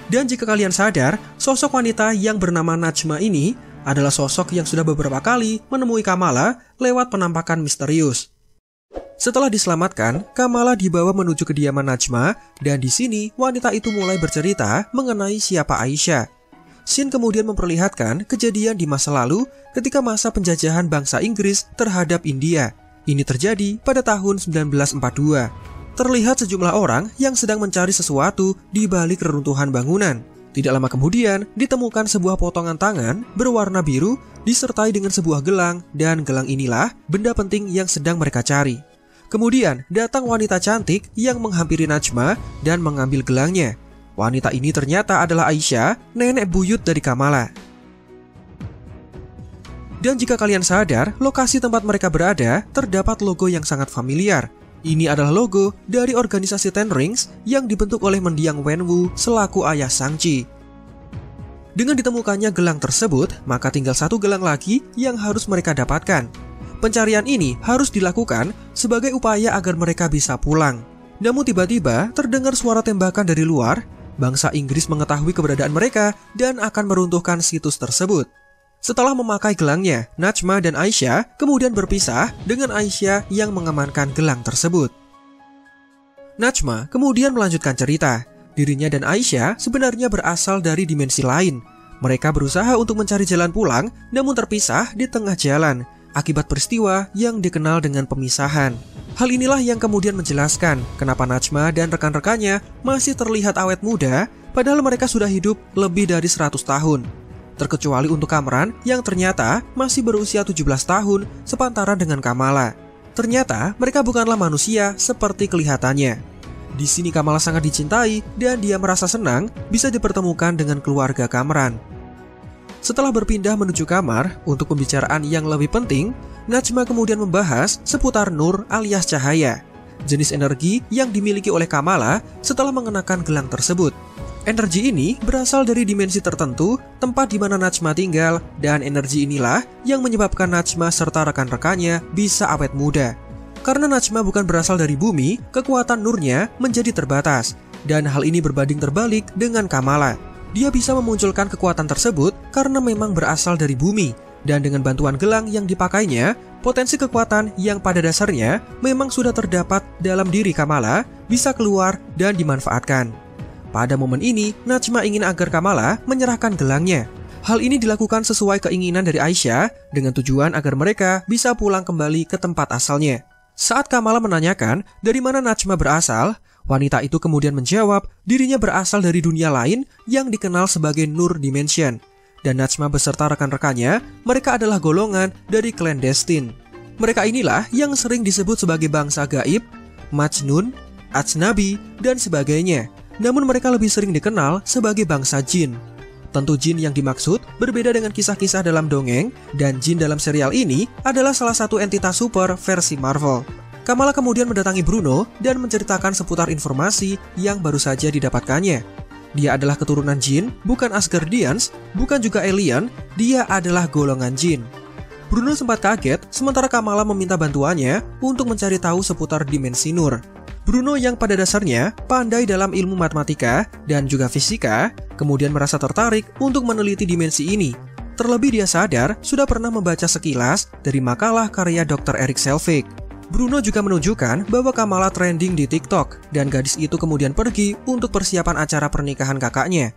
Dan jika kalian sadar, sosok wanita yang bernama Najma ini adalah sosok yang sudah beberapa kali menemui Kamala lewat penampakan misterius. Setelah diselamatkan, Kamala dibawa menuju kediaman Najma dan di sini wanita itu mulai bercerita mengenai siapa Aisyah. Scene kemudian memperlihatkan kejadian di masa lalu ketika masa penjajahan bangsa Inggris terhadap India. Ini terjadi pada tahun 1942. Terlihat sejumlah orang yang sedang mencari sesuatu di balik reruntuhan bangunan. Tidak lama kemudian, ditemukan sebuah potongan tangan berwarna biru disertai dengan sebuah gelang dan gelang inilah benda penting yang sedang mereka cari. Kemudian datang wanita cantik yang menghampiri Najma dan mengambil gelangnya. Wanita ini ternyata adalah Aisyah, nenek buyut dari Kamala. Dan jika kalian sadar, lokasi tempat mereka berada terdapat logo yang sangat familiar. Ini adalah logo dari organisasi Ten Rings yang dibentuk oleh mendiang Wenwu selaku ayah Shang-Chi. Dengan ditemukannya gelang tersebut, maka tinggal satu gelang lagi yang harus mereka dapatkan. Pencarian ini harus dilakukan sebagai upaya agar mereka bisa pulang. Namun tiba-tiba terdengar suara tembakan dari luar. Bangsa Inggris mengetahui keberadaan mereka dan akan meruntuhkan situs tersebut. Setelah memakai gelangnya, Najma dan Aisyah kemudian berpisah dengan Aisyah yang mengamankan gelang tersebut. Najma kemudian melanjutkan cerita. Dirinya dan Aisyah sebenarnya berasal dari dimensi lain. Mereka berusaha untuk mencari jalan pulang, namun terpisah di tengah jalan akibat peristiwa yang dikenal dengan pemisahan. Hal inilah yang kemudian menjelaskan kenapa Najma dan rekan-rekannya masih terlihat awet muda, padahal mereka sudah hidup lebih dari 100 tahun. Terkecuali untuk Kamran yang ternyata masih berusia 17 tahun sepantaran dengan Kamala. Ternyata mereka bukanlah manusia seperti kelihatannya. Di sini Kamala sangat dicintai dan dia merasa senang bisa dipertemukan dengan keluarga Kamran. Setelah berpindah menuju kamar untuk pembicaraan yang lebih penting, Najma kemudian membahas seputar nur alias cahaya, jenis energi yang dimiliki oleh Kamala setelah mengenakan gelang tersebut. Energi ini berasal dari dimensi tertentu, tempat di mana Najma tinggal, dan energi inilah yang menyebabkan Najma serta rekan-rekannya bisa awet muda. Karena Najma bukan berasal dari bumi, kekuatan nurnya menjadi terbatas, dan hal ini berbanding terbalik dengan Kamala. Dia bisa memunculkan kekuatan tersebut karena memang berasal dari bumi, dan dengan bantuan gelang yang dipakainya, potensi kekuatan yang pada dasarnya memang sudah terdapat dalam diri Kamala bisa keluar dan dimanfaatkan. Pada momen ini, Najma ingin agar Kamala menyerahkan gelangnya. Hal ini dilakukan sesuai keinginan dari Aisyah dengan tujuan agar mereka bisa pulang kembali ke tempat asalnya. Saat Kamala menanyakan dari mana Najma berasal, wanita itu kemudian menjawab dirinya berasal dari dunia lain yang dikenal sebagai Nur Dimension. Dan Najma beserta rekan-rekannya, mereka adalah golongan dari clandestine. Mereka inilah yang sering disebut sebagai bangsa gaib, Majnun, Ajnabi, dan sebagainya. Namun mereka lebih sering dikenal sebagai bangsa jin. Tentu jin yang dimaksud berbeda dengan kisah-kisah dalam dongeng, dan jin dalam serial ini adalah salah satu entitas super versi Marvel. Kamala kemudian mendatangi Bruno dan menceritakan seputar informasi yang baru saja didapatkannya. Dia adalah keturunan jin, bukan Asgardians, bukan juga alien, dia adalah golongan jin. Bruno sempat kaget sementara Kamala meminta bantuannya untuk mencari tahu seputar dimensi Nur. Bruno yang pada dasarnya pandai dalam ilmu matematika dan juga fisika, kemudian merasa tertarik untuk meneliti dimensi ini. Terlebih dia sadar sudah pernah membaca sekilas dari makalah karya Dr. Erik Selvig. Bruno juga menunjukkan bahwa Kamala trending di TikTok dan gadis itu kemudian pergi untuk persiapan acara pernikahan kakaknya.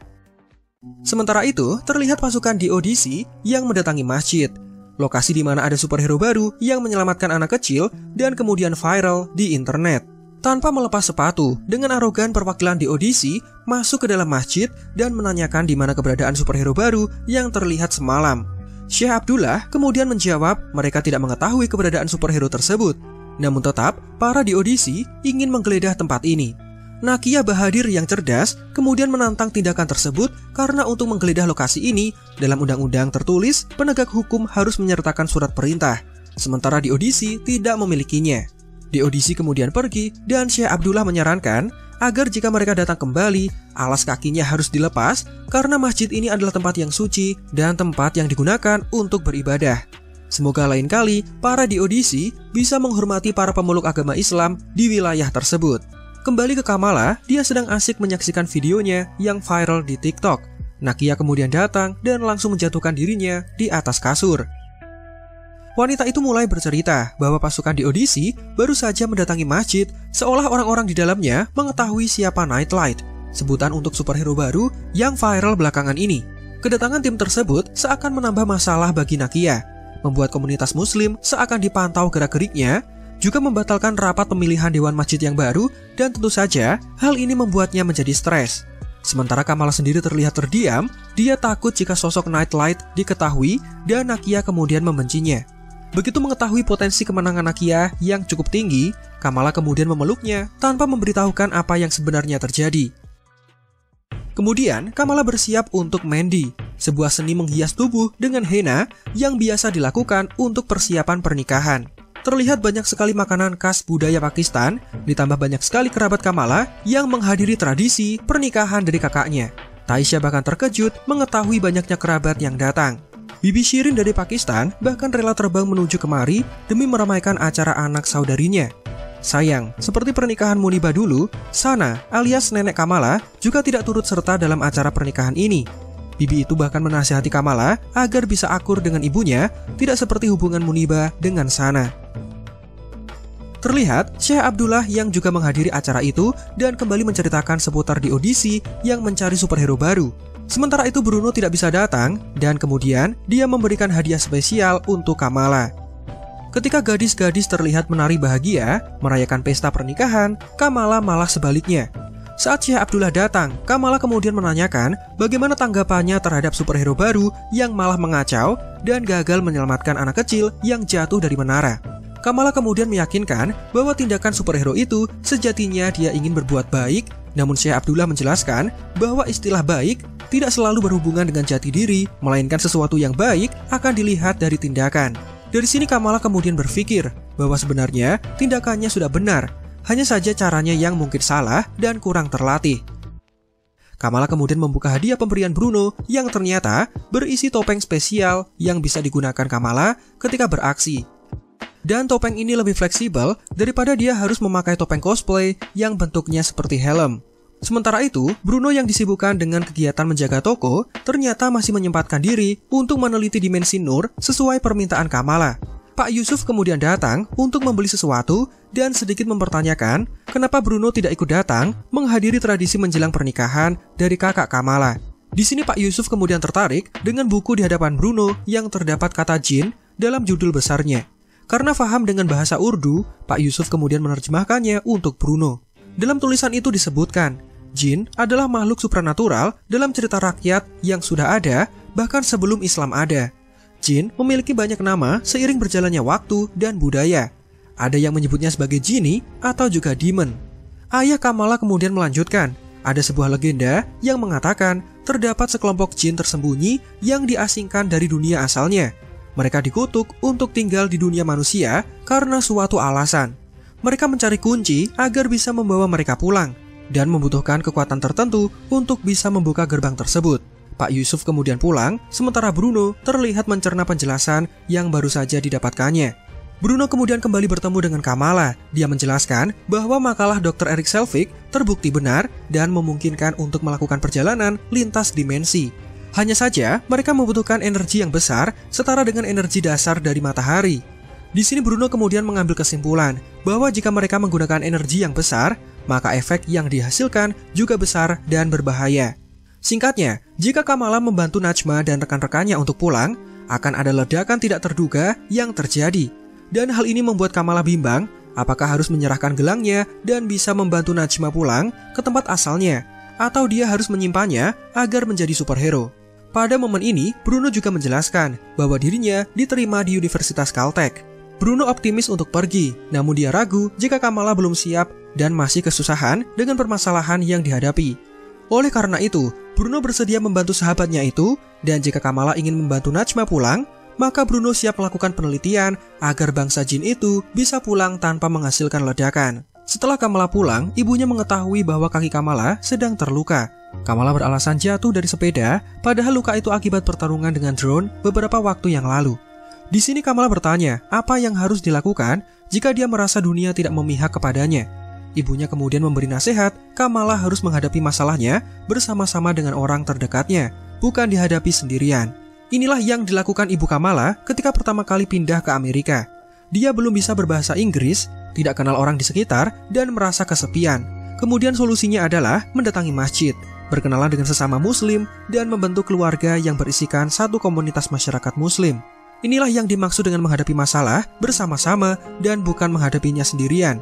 Sementara itu, terlihat pasukan DODC yang mendatangi masjid, lokasi di mana ada superhero baru yang menyelamatkan anak kecil dan kemudian viral di internet. Tanpa melepas sepatu, dengan arogan perwakilan di audisi masuk ke dalam masjid dan menanyakan di mana keberadaan superhero baru yang terlihat semalam. Syekh Abdullah kemudian menjawab mereka tidak mengetahui keberadaan superhero tersebut. Namun tetap, para di audisi ingin menggeledah tempat ini. Nakia Bahadir yang cerdas kemudian menantang tindakan tersebut karena untuk menggeledah lokasi ini, dalam undang-undang tertulis penegak hukum harus menyertakan surat perintah. Sementara di audisi tidak memilikinya. Di audisi kemudian pergi dan Syekh Abdullah menyarankan agar jika mereka datang kembali, alas kakinya harus dilepas karena masjid ini adalah tempat yang suci dan tempat yang digunakan untuk beribadah. Semoga lain kali para di audisi bisa menghormati para pemeluk agama Islam di wilayah tersebut. Kembali ke Kamala, dia sedang asik menyaksikan videonya yang viral di TikTok. Nakia kemudian datang dan langsung menjatuhkan dirinya di atas kasur. Wanita itu mulai bercerita bahwa pasukan di audisi baru saja mendatangi masjid seolah orang-orang di dalamnya mengetahui siapa Nightlight, sebutan untuk superhero baru yang viral belakangan ini. Kedatangan tim tersebut seakan menambah masalah bagi Nakia, membuat komunitas muslim seakan dipantau gerak-geriknya, juga membatalkan rapat pemilihan dewan masjid yang baru, dan tentu saja hal ini membuatnya menjadi stres. Sementara Kamala sendiri terlihat terdiam, dia takut jika sosok Nightlight diketahui dan Nakia kemudian membencinya. Begitu mengetahui potensi kemenangan Nakia yang cukup tinggi, Kamala kemudian memeluknya tanpa memberitahukan apa yang sebenarnya terjadi. Kemudian, Kamala bersiap untuk Mendi, sebuah seni menghias tubuh dengan henna yang biasa dilakukan untuk persiapan pernikahan. Terlihat banyak sekali makanan khas budaya Pakistan, ditambah banyak sekali kerabat Kamala yang menghadiri tradisi pernikahan dari kakaknya. Taisha bahkan terkejut mengetahui banyaknya kerabat yang datang. Bibi Shirin dari Pakistan bahkan rela terbang menuju kemari demi meramaikan acara anak saudarinya. Sayang, seperti pernikahan Muniba dulu, Sana alias nenek Kamala juga tidak turut serta dalam acara pernikahan ini. Bibi itu bahkan menasihati Kamala agar bisa akur dengan ibunya, tidak seperti hubungan Muniba dengan Sana. Terlihat Syekh Abdullah yang juga menghadiri acara itu dan kembali menceritakan seputar di audisi yang mencari superhero baru. Sementara itu Bruno tidak bisa datang dan kemudian dia memberikan hadiah spesial untuk Kamala. Ketika gadis-gadis terlihat menari bahagia merayakan pesta pernikahan, Kamala malah sebaliknya. Saat Syekh Abdullah datang, Kamala kemudian menanyakan bagaimana tanggapannya terhadap superhero baru yang malah mengacau dan gagal menyelamatkan anak kecil yang jatuh dari menara. Kamala kemudian meyakinkan bahwa tindakan superhero itu sejatinya dia ingin berbuat baik, namun Syekh Abdullah menjelaskan bahwa istilah baik tidak selalu berhubungan dengan jati diri, melainkan sesuatu yang baik akan dilihat dari tindakan. Dari sini Kamala kemudian berpikir bahwa sebenarnya tindakannya sudah benar, hanya saja caranya yang mungkin salah dan kurang terlatih. Kamala kemudian membuka hadiah pemberian Bruno yang ternyata berisi topeng spesial yang bisa digunakan Kamala ketika beraksi. Dan topeng ini lebih fleksibel daripada dia harus memakai topeng cosplay yang bentuknya seperti helm. Sementara itu, Bruno yang disibukkan dengan kegiatan menjaga toko ternyata masih menyempatkan diri untuk meneliti dimensi Nur sesuai permintaan Kamala. Pak Yusuf kemudian datang untuk membeli sesuatu dan sedikit mempertanyakan kenapa Bruno tidak ikut datang menghadiri tradisi menjelang pernikahan dari kakak Kamala. Di sini Pak Yusuf kemudian tertarik dengan buku di hadapan Bruno yang terdapat kata jin dalam judul besarnya. Karena paham dengan bahasa Urdu, Pak Yusuf kemudian menerjemahkannya untuk Bruno. Dalam tulisan itu disebutkan, jin adalah makhluk supranatural dalam cerita rakyat yang sudah ada bahkan sebelum Islam ada. Jin memiliki banyak nama seiring berjalannya waktu dan budaya. Ada yang menyebutnya sebagai genie atau juga demon. Ayah Kamala kemudian melanjutkan, ada sebuah legenda yang mengatakan terdapat sekelompok jin tersembunyi yang diasingkan dari dunia asalnya. Mereka dikutuk untuk tinggal di dunia manusia karena suatu alasan. Mereka mencari kunci agar bisa membawa mereka pulang dan membutuhkan kekuatan tertentu untuk bisa membuka gerbang tersebut. Pak Yusuf kemudian pulang, sementara Bruno terlihat mencerna penjelasan yang baru saja didapatkannya. Bruno kemudian kembali bertemu dengan Kamala. Dia menjelaskan bahwa makalah Dr. Erik Selvig terbukti benar dan memungkinkan untuk melakukan perjalanan lintas dimensi. Hanya saja, mereka membutuhkan energi yang besar setara dengan energi dasar dari matahari. Di sini Bruno kemudian mengambil kesimpulan bahwa jika mereka menggunakan energi yang besar, maka efek yang dihasilkan juga besar dan berbahaya. Singkatnya, jika Kamala membantu Najma dan rekan-rekannya untuk pulang, akan ada ledakan tidak terduga yang terjadi. Dan hal ini membuat Kamala bimbang Apakah harus menyerahkan gelangnya dan bisa membantu Najma pulang ke tempat asalnya, atau dia harus menyimpannya agar menjadi superhero? Pada momen ini, Bruno juga menjelaskan bahwa dirinya diterima di Universitas Caltech. Bruno optimis untuk pergi, namun dia ragu jika Kamala belum siap dan masih kesusahan dengan permasalahan yang dihadapi. Oleh karena itu, Bruno bersedia membantu sahabatnya itu, dan jika Kamala ingin membantu Najma pulang, maka Bruno siap melakukan penelitian agar bangsa jin itu bisa pulang tanpa menghasilkan ledakan. Setelah Kamala pulang, ibunya mengetahui bahwa kaki Kamala sedang terluka. Kamala beralasan jatuh dari sepeda, padahal luka itu akibat pertarungan dengan drone beberapa waktu yang lalu. Di sini Kamala bertanya apa yang harus dilakukan jika dia merasa dunia tidak memihak kepadanya. Ibunya kemudian memberi nasihat, Kamala harus menghadapi masalahnya bersama-sama dengan orang terdekatnya, bukan dihadapi sendirian. Inilah yang dilakukan ibu Kamala ketika pertama kali pindah ke Amerika. Dia belum bisa berbahasa Inggris, tidak kenal orang di sekitar, dan merasa kesepian. Kemudian solusinya adalah mendatangi masjid, berkenalan dengan sesama muslim, dan membentuk keluarga yang berisikan satu komunitas masyarakat muslim. Inilah yang dimaksud dengan menghadapi masalah bersama-sama dan bukan menghadapinya sendirian.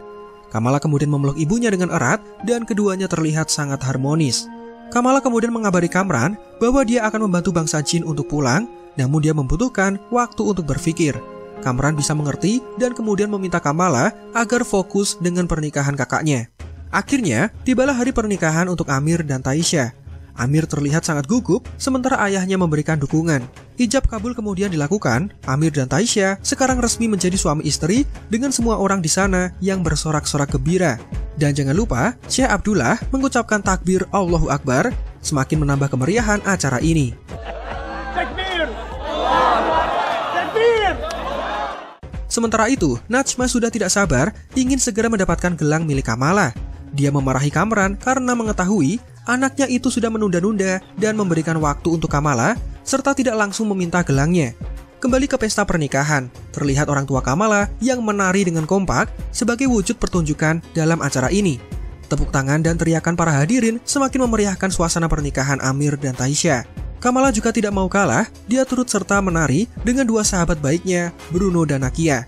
Kamala kemudian memeluk ibunya dengan erat dan keduanya terlihat sangat harmonis. Kamala kemudian mengabari Kamran bahwa dia akan membantu bangsa jin untuk pulang, namun dia membutuhkan waktu untuk berpikir. Kamran bisa mengerti dan kemudian meminta Kamala agar fokus dengan pernikahan kakaknya. Akhirnya, tibalah hari pernikahan untuk Amir dan Taisha. Amir terlihat sangat gugup, sementara ayahnya memberikan dukungan. Ijab kabul kemudian dilakukan. Amir dan Taisha sekarang resmi menjadi suami istri dengan semua orang di sana yang bersorak-sorak gembira. Dan jangan lupa, Syekh Abdullah mengucapkan takbir Allahu Akbar, semakin menambah kemeriahan acara ini. Takbir! Takbir! Sementara itu, Najma sudah tidak sabar ingin segera mendapatkan gelang milik Kamala. Dia memarahi Kamran karena mengetahui anaknya itu sudah menunda-nunda dan memberikan waktu untuk Kamala, serta tidak langsung meminta gelangnya. Kembali ke pesta pernikahan, terlihat orang tua Kamala yang menari dengan kompak sebagai wujud pertunjukan dalam acara ini. Tepuk tangan dan teriakan para hadirin semakin memeriahkan suasana pernikahan Amir dan Taisha. Kamala juga tidak mau kalah, dia turut serta menari dengan dua sahabat baiknya, Bruno dan Nakia.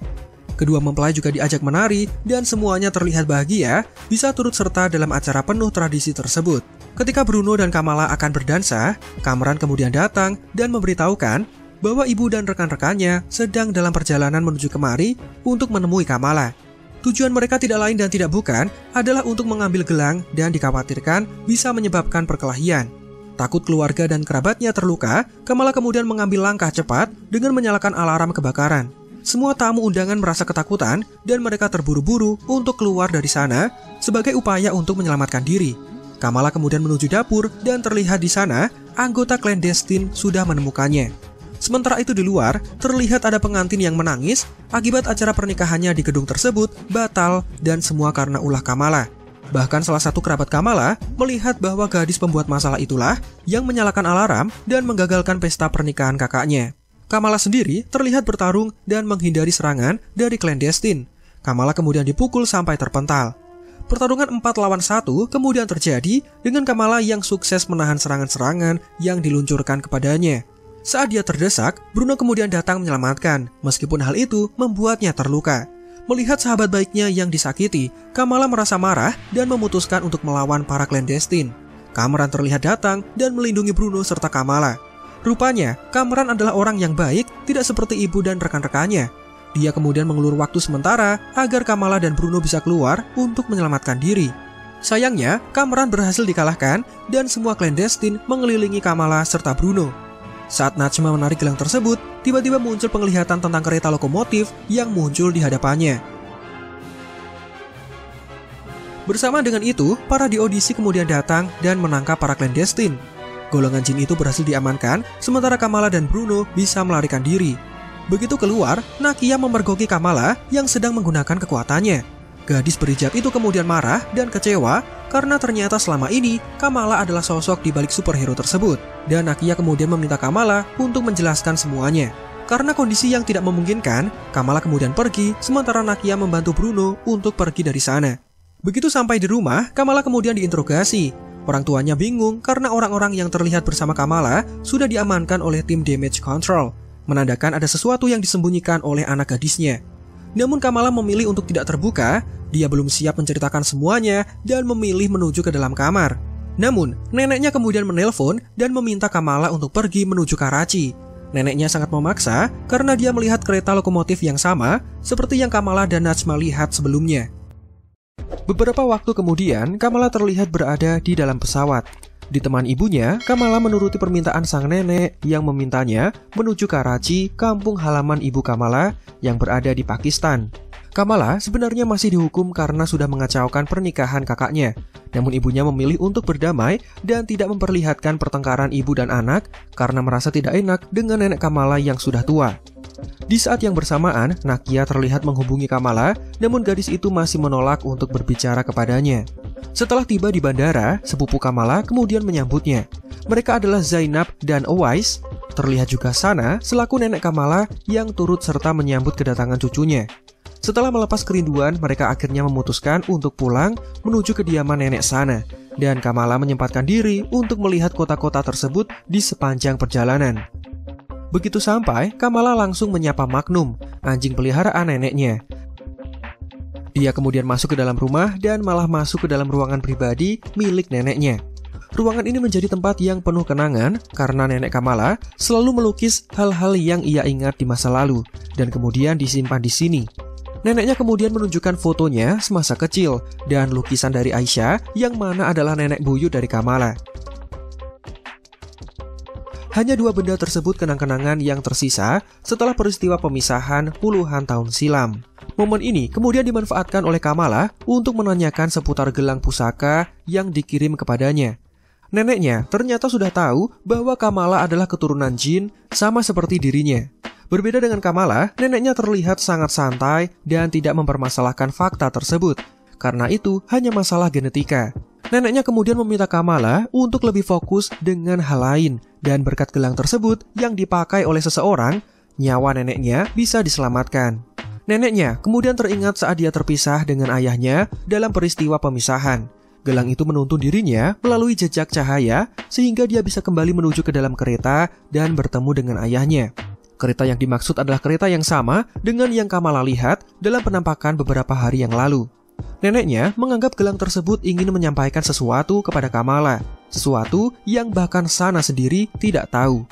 Kedua mempelai juga diajak menari dan semuanya terlihat bahagia bisa turut serta dalam acara penuh tradisi tersebut. Ketika Bruno dan Kamala akan berdansa, Kamran kemudian datang dan memberitahukan bahwa ibu dan rekan-rekannya sedang dalam perjalanan menuju kemari untuk menemui Kamala. Tujuan mereka tidak lain dan tidak bukan adalah untuk mengambil gelang dan dikhawatirkan bisa menyebabkan perkelahian. Takut keluarga dan kerabatnya terluka, Kamala kemudian mengambil langkah cepat dengan menyalakan alarm kebakaran. Semua tamu undangan merasa ketakutan dan mereka terburu-buru untuk keluar dari sana sebagai upaya untuk menyelamatkan diri. Kamala kemudian menuju dapur dan terlihat di sana anggota clandestine sudah menemukannya. Sementara itu di luar, terlihat ada pengantin yang menangis akibat acara pernikahannya di gedung tersebut batal dan semua karena ulah Kamala. Bahkan salah satu kerabat Kamala melihat bahwa gadis pembuat masalah itulah yang menyalakan alarm dan menggagalkan pesta pernikahan kakaknya. Kamala sendiri terlihat bertarung dan menghindari serangan dari clandestine. Kamala kemudian dipukul sampai terpental. Pertarungan 4 lawan 1 kemudian terjadi dengan Kamala yang sukses menahan serangan-serangan yang diluncurkan kepadanya. Saat dia terdesak, Bruno kemudian datang menyelamatkan, meskipun hal itu membuatnya terluka. Melihat sahabat baiknya yang disakiti, Kamala merasa marah dan memutuskan untuk melawan para clandestine. Kamran terlihat datang dan melindungi Bruno serta Kamala. Rupanya, Kamran adalah orang yang baik, tidak seperti ibu dan rekan-rekannya. Dia kemudian mengulur waktu sementara agar Kamala dan Bruno bisa keluar untuk menyelamatkan diri. Sayangnya, Kamran berhasil dikalahkan dan semua clandestine mengelilingi Kamala serta Bruno. Saat Najma menarik gelang tersebut, tiba-tiba muncul penglihatan tentang kereta lokomotif yang muncul di hadapannya. Bersama dengan itu, para di audisi kemudian datang dan menangkap para clandestine. Golongan jin itu berhasil diamankan, sementara Kamala dan Bruno bisa melarikan diri. Begitu keluar, Nakia memergoki Kamala yang sedang menggunakan kekuatannya. Gadis berhijab itu kemudian marah dan kecewa karena ternyata selama ini Kamala adalah sosok di balik superhero tersebut. Dan Nakia kemudian meminta Kamala untuk menjelaskan semuanya. Karena kondisi yang tidak memungkinkan, Kamala kemudian pergi, sementara Nakia membantu Bruno untuk pergi dari sana. Begitu sampai di rumah, Kamala kemudian diinterogasi. Orang tuanya bingung karena orang-orang yang terlihat bersama Kamala sudah diamankan oleh tim damage control, menandakan ada sesuatu yang disembunyikan oleh anak gadisnya. Namun Kamala memilih untuk tidak terbuka. Dia belum siap menceritakan semuanya dan memilih menuju ke dalam kamar. Namun, neneknya kemudian menelpon dan meminta Kamala untuk pergi menuju Karachi. Neneknya sangat memaksa karena dia melihat kereta lokomotif yang sama seperti yang Kamala dan Najma lihat sebelumnya. Beberapa waktu kemudian, Kamala terlihat berada di dalam pesawat. Ditemani ibunya, Kamala menuruti permintaan sang nenek yang memintanya menuju Karachi, kampung halaman ibu Kamala yang berada di Pakistan. Kamala sebenarnya masih dihukum karena sudah mengacaukan pernikahan kakaknya. Namun ibunya memilih untuk berdamai dan tidak memperlihatkan pertengkaran ibu dan anak karena merasa tidak enak dengan nenek Kamala yang sudah tua. Di saat yang bersamaan, Nakia terlihat menghubungi Kamala, namun gadis itu masih menolak untuk berbicara kepadanya. Setelah tiba di bandara, sepupu Kamala kemudian menyambutnya. Mereka adalah Zainab dan Owais. Terlihat juga Sana selaku nenek Kamala yang turut serta menyambut kedatangan cucunya. Setelah melepas kerinduan, mereka akhirnya memutuskan untuk pulang menuju kediaman nenek Sana. Dan Kamala menyempatkan diri untuk melihat kota-kota tersebut di sepanjang perjalanan. Begitu sampai, Kamala langsung menyapa Magnum, anjing peliharaan neneknya. Dia kemudian masuk ke dalam rumah dan malah masuk ke dalam ruangan pribadi milik neneknya. Ruangan ini menjadi tempat yang penuh kenangan karena nenek Kamala selalu melukis hal-hal yang ia ingat di masa lalu dan kemudian disimpan di sini. Neneknya kemudian menunjukkan fotonya semasa kecil dan lukisan dari Aisyah yang mana adalah nenek buyut dari Kamala. Hanya dua benda tersebut kenang-kenangan yang tersisa setelah peristiwa pemisahan puluhan tahun silam. Momen ini kemudian dimanfaatkan oleh Kamala untuk menanyakan seputar gelang pusaka yang dikirim kepadanya. Neneknya ternyata sudah tahu bahwa Kamala adalah keturunan jin sama seperti dirinya. Berbeda dengan Kamala, neneknya terlihat sangat santai dan tidak mempermasalahkan fakta tersebut. Karena itu hanya masalah genetika. Neneknya kemudian meminta Kamala untuk lebih fokus dengan hal lain. Dan berkat gelang tersebut yang dipakai oleh seseorang, nyawa neneknya bisa diselamatkan. Neneknya kemudian teringat saat dia terpisah dengan ayahnya dalam peristiwa pemisahan. Gelang itu menuntun dirinya melalui jejak cahaya sehingga dia bisa kembali menuju ke dalam kereta dan bertemu dengan ayahnya. Kereta yang dimaksud adalah kereta yang sama dengan yang Kamala lihat dalam penampakan beberapa hari yang lalu. Neneknya menganggap gelang tersebut ingin menyampaikan sesuatu kepada Kamala, sesuatu yang bahkan Sana sendiri tidak tahu.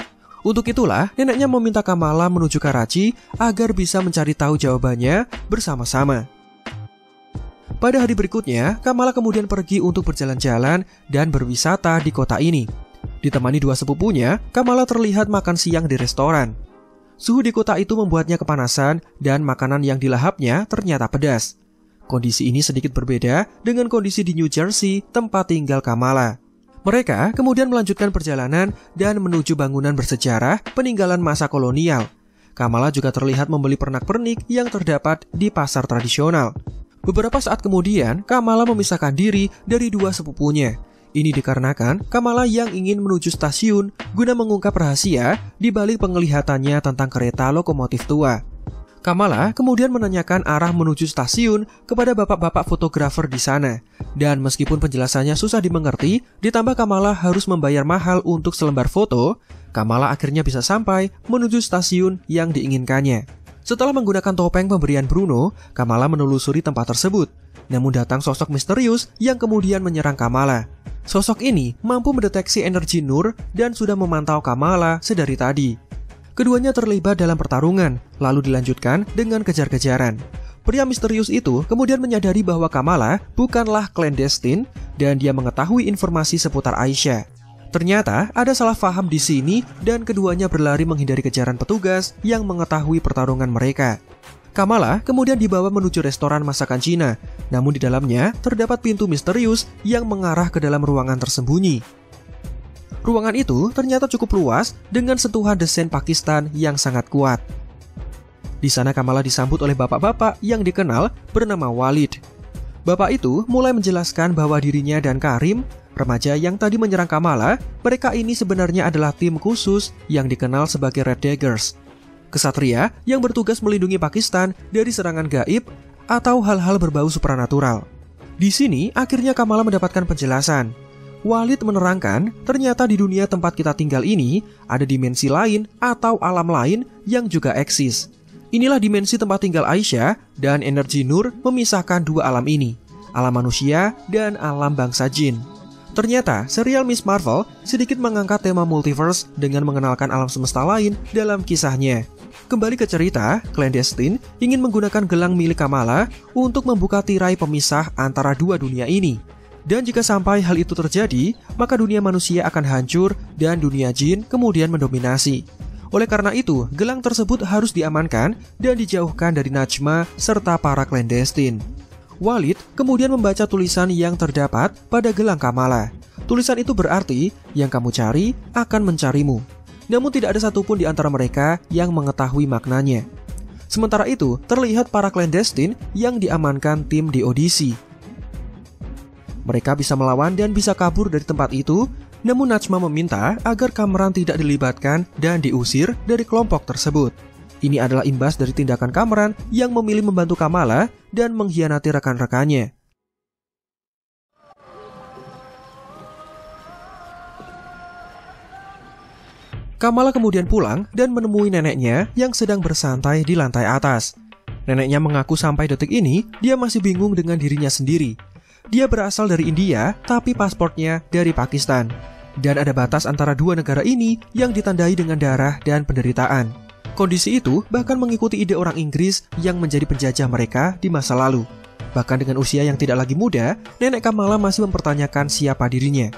Untuk itulah, neneknya meminta Kamala menuju Karachi agar bisa mencari tahu jawabannya bersama-sama. Pada hari berikutnya, Kamala kemudian pergi untuk berjalan-jalan dan berwisata di kota ini. Ditemani dua sepupunya, Kamala terlihat makan siang di restoran. Suhu di kota itu membuatnya kepanasan dan makanan yang dilahapnya ternyata pedas. Kondisi ini sedikit berbeda dengan kondisi di New Jersey, tempat tinggal Kamala. Mereka kemudian melanjutkan perjalanan dan menuju bangunan bersejarah peninggalan masa kolonial. Kamala juga terlihat membeli pernak-pernik yang terdapat di pasar tradisional. Beberapa saat kemudian, Kamala memisahkan diri dari dua sepupunya. Ini dikarenakan Kamala yang ingin menuju stasiun guna mengungkap rahasia di balik penglihatannya tentang kereta lokomotif tua. Kamala kemudian menanyakan arah menuju stasiun kepada bapak-bapak fotografer di sana. Dan meskipun penjelasannya susah dimengerti, ditambah Kamala harus membayar mahal untuk selembar foto, Kamala akhirnya bisa sampai menuju stasiun yang diinginkannya. Setelah menggunakan topeng pemberian Bruno, Kamala menelusuri tempat tersebut. Namun datang sosok misterius yang kemudian menyerang Kamala. Sosok ini mampu mendeteksi energi Nur dan sudah memantau Kamala sedari tadi. Keduanya terlibat dalam pertarungan, lalu dilanjutkan dengan kejar-kejaran. Pria misterius itu kemudian menyadari bahwa Kamala bukanlah clandestine dan dia mengetahui informasi seputar Aisyah. Ternyata ada salah paham di sini dan keduanya berlari menghindari kejaran petugas yang mengetahui pertarungan mereka. Kamala kemudian dibawa menuju restoran masakan Cina, namun di dalamnya terdapat pintu misterius yang mengarah ke dalam ruangan tersembunyi. Ruangan itu ternyata cukup luas dengan sentuhan desain Pakistan yang sangat kuat. Di sana Kamala disambut oleh bapak-bapak yang dikenal bernama Walid. Bapak itu mulai menjelaskan bahwa dirinya dan Karim, remaja yang tadi menyerang Kamala, mereka ini sebenarnya adalah tim khusus yang dikenal sebagai Red Daggers. Kesatria yang bertugas melindungi Pakistan dari serangan gaib atau hal-hal berbau supranatural. Di sini akhirnya Kamala mendapatkan penjelasan. Walid menerangkan ternyata di dunia tempat kita tinggal ini ada dimensi lain atau alam lain yang juga eksis. Inilah dimensi tempat tinggal Aisyah dan energi Nur memisahkan dua alam ini, alam manusia dan alam bangsa jin. Ternyata serial Miss Marvel sedikit mengangkat tema multiverse dengan mengenalkan alam semesta lain dalam kisahnya. Kembali ke cerita, Clandestine ingin menggunakan gelang milik Kamala untuk membuka tirai pemisah antara dua dunia ini. Dan jika sampai hal itu terjadi, maka dunia manusia akan hancur dan dunia jin kemudian mendominasi. Oleh karena itu, gelang tersebut harus diamankan dan dijauhkan dari Najma serta para Clandestine. Walid kemudian membaca tulisan yang terdapat pada gelang Kamala. Tulisan itu berarti, yang kamu cari akan mencarimu. Namun tidak ada satupun di antara mereka yang mengetahui maknanya. Sementara itu, terlihat para Clandestine yang diamankan tim di audisi. Mereka bisa melawan dan bisa kabur dari tempat itu, namun Najma meminta agar Kamran tidak dilibatkan dan diusir dari kelompok tersebut. Ini adalah imbas dari tindakan Kamran yang memilih membantu Kamala dan mengkhianati rekan-rekannya. Kamala kemudian pulang dan menemui neneknya yang sedang bersantai di lantai atas. Neneknya mengaku sampai detik ini dia masih bingung dengan dirinya sendiri. Dia berasal dari India, tapi pasportnya dari Pakistan. Dan ada batas antara dua negara ini yang ditandai dengan darah dan penderitaan. Kondisi itu bahkan mengikuti ide orang Inggris yang menjadi penjajah mereka di masa lalu. Bahkan dengan usia yang tidak lagi muda, nenek Kamala masih mempertanyakan siapa dirinya.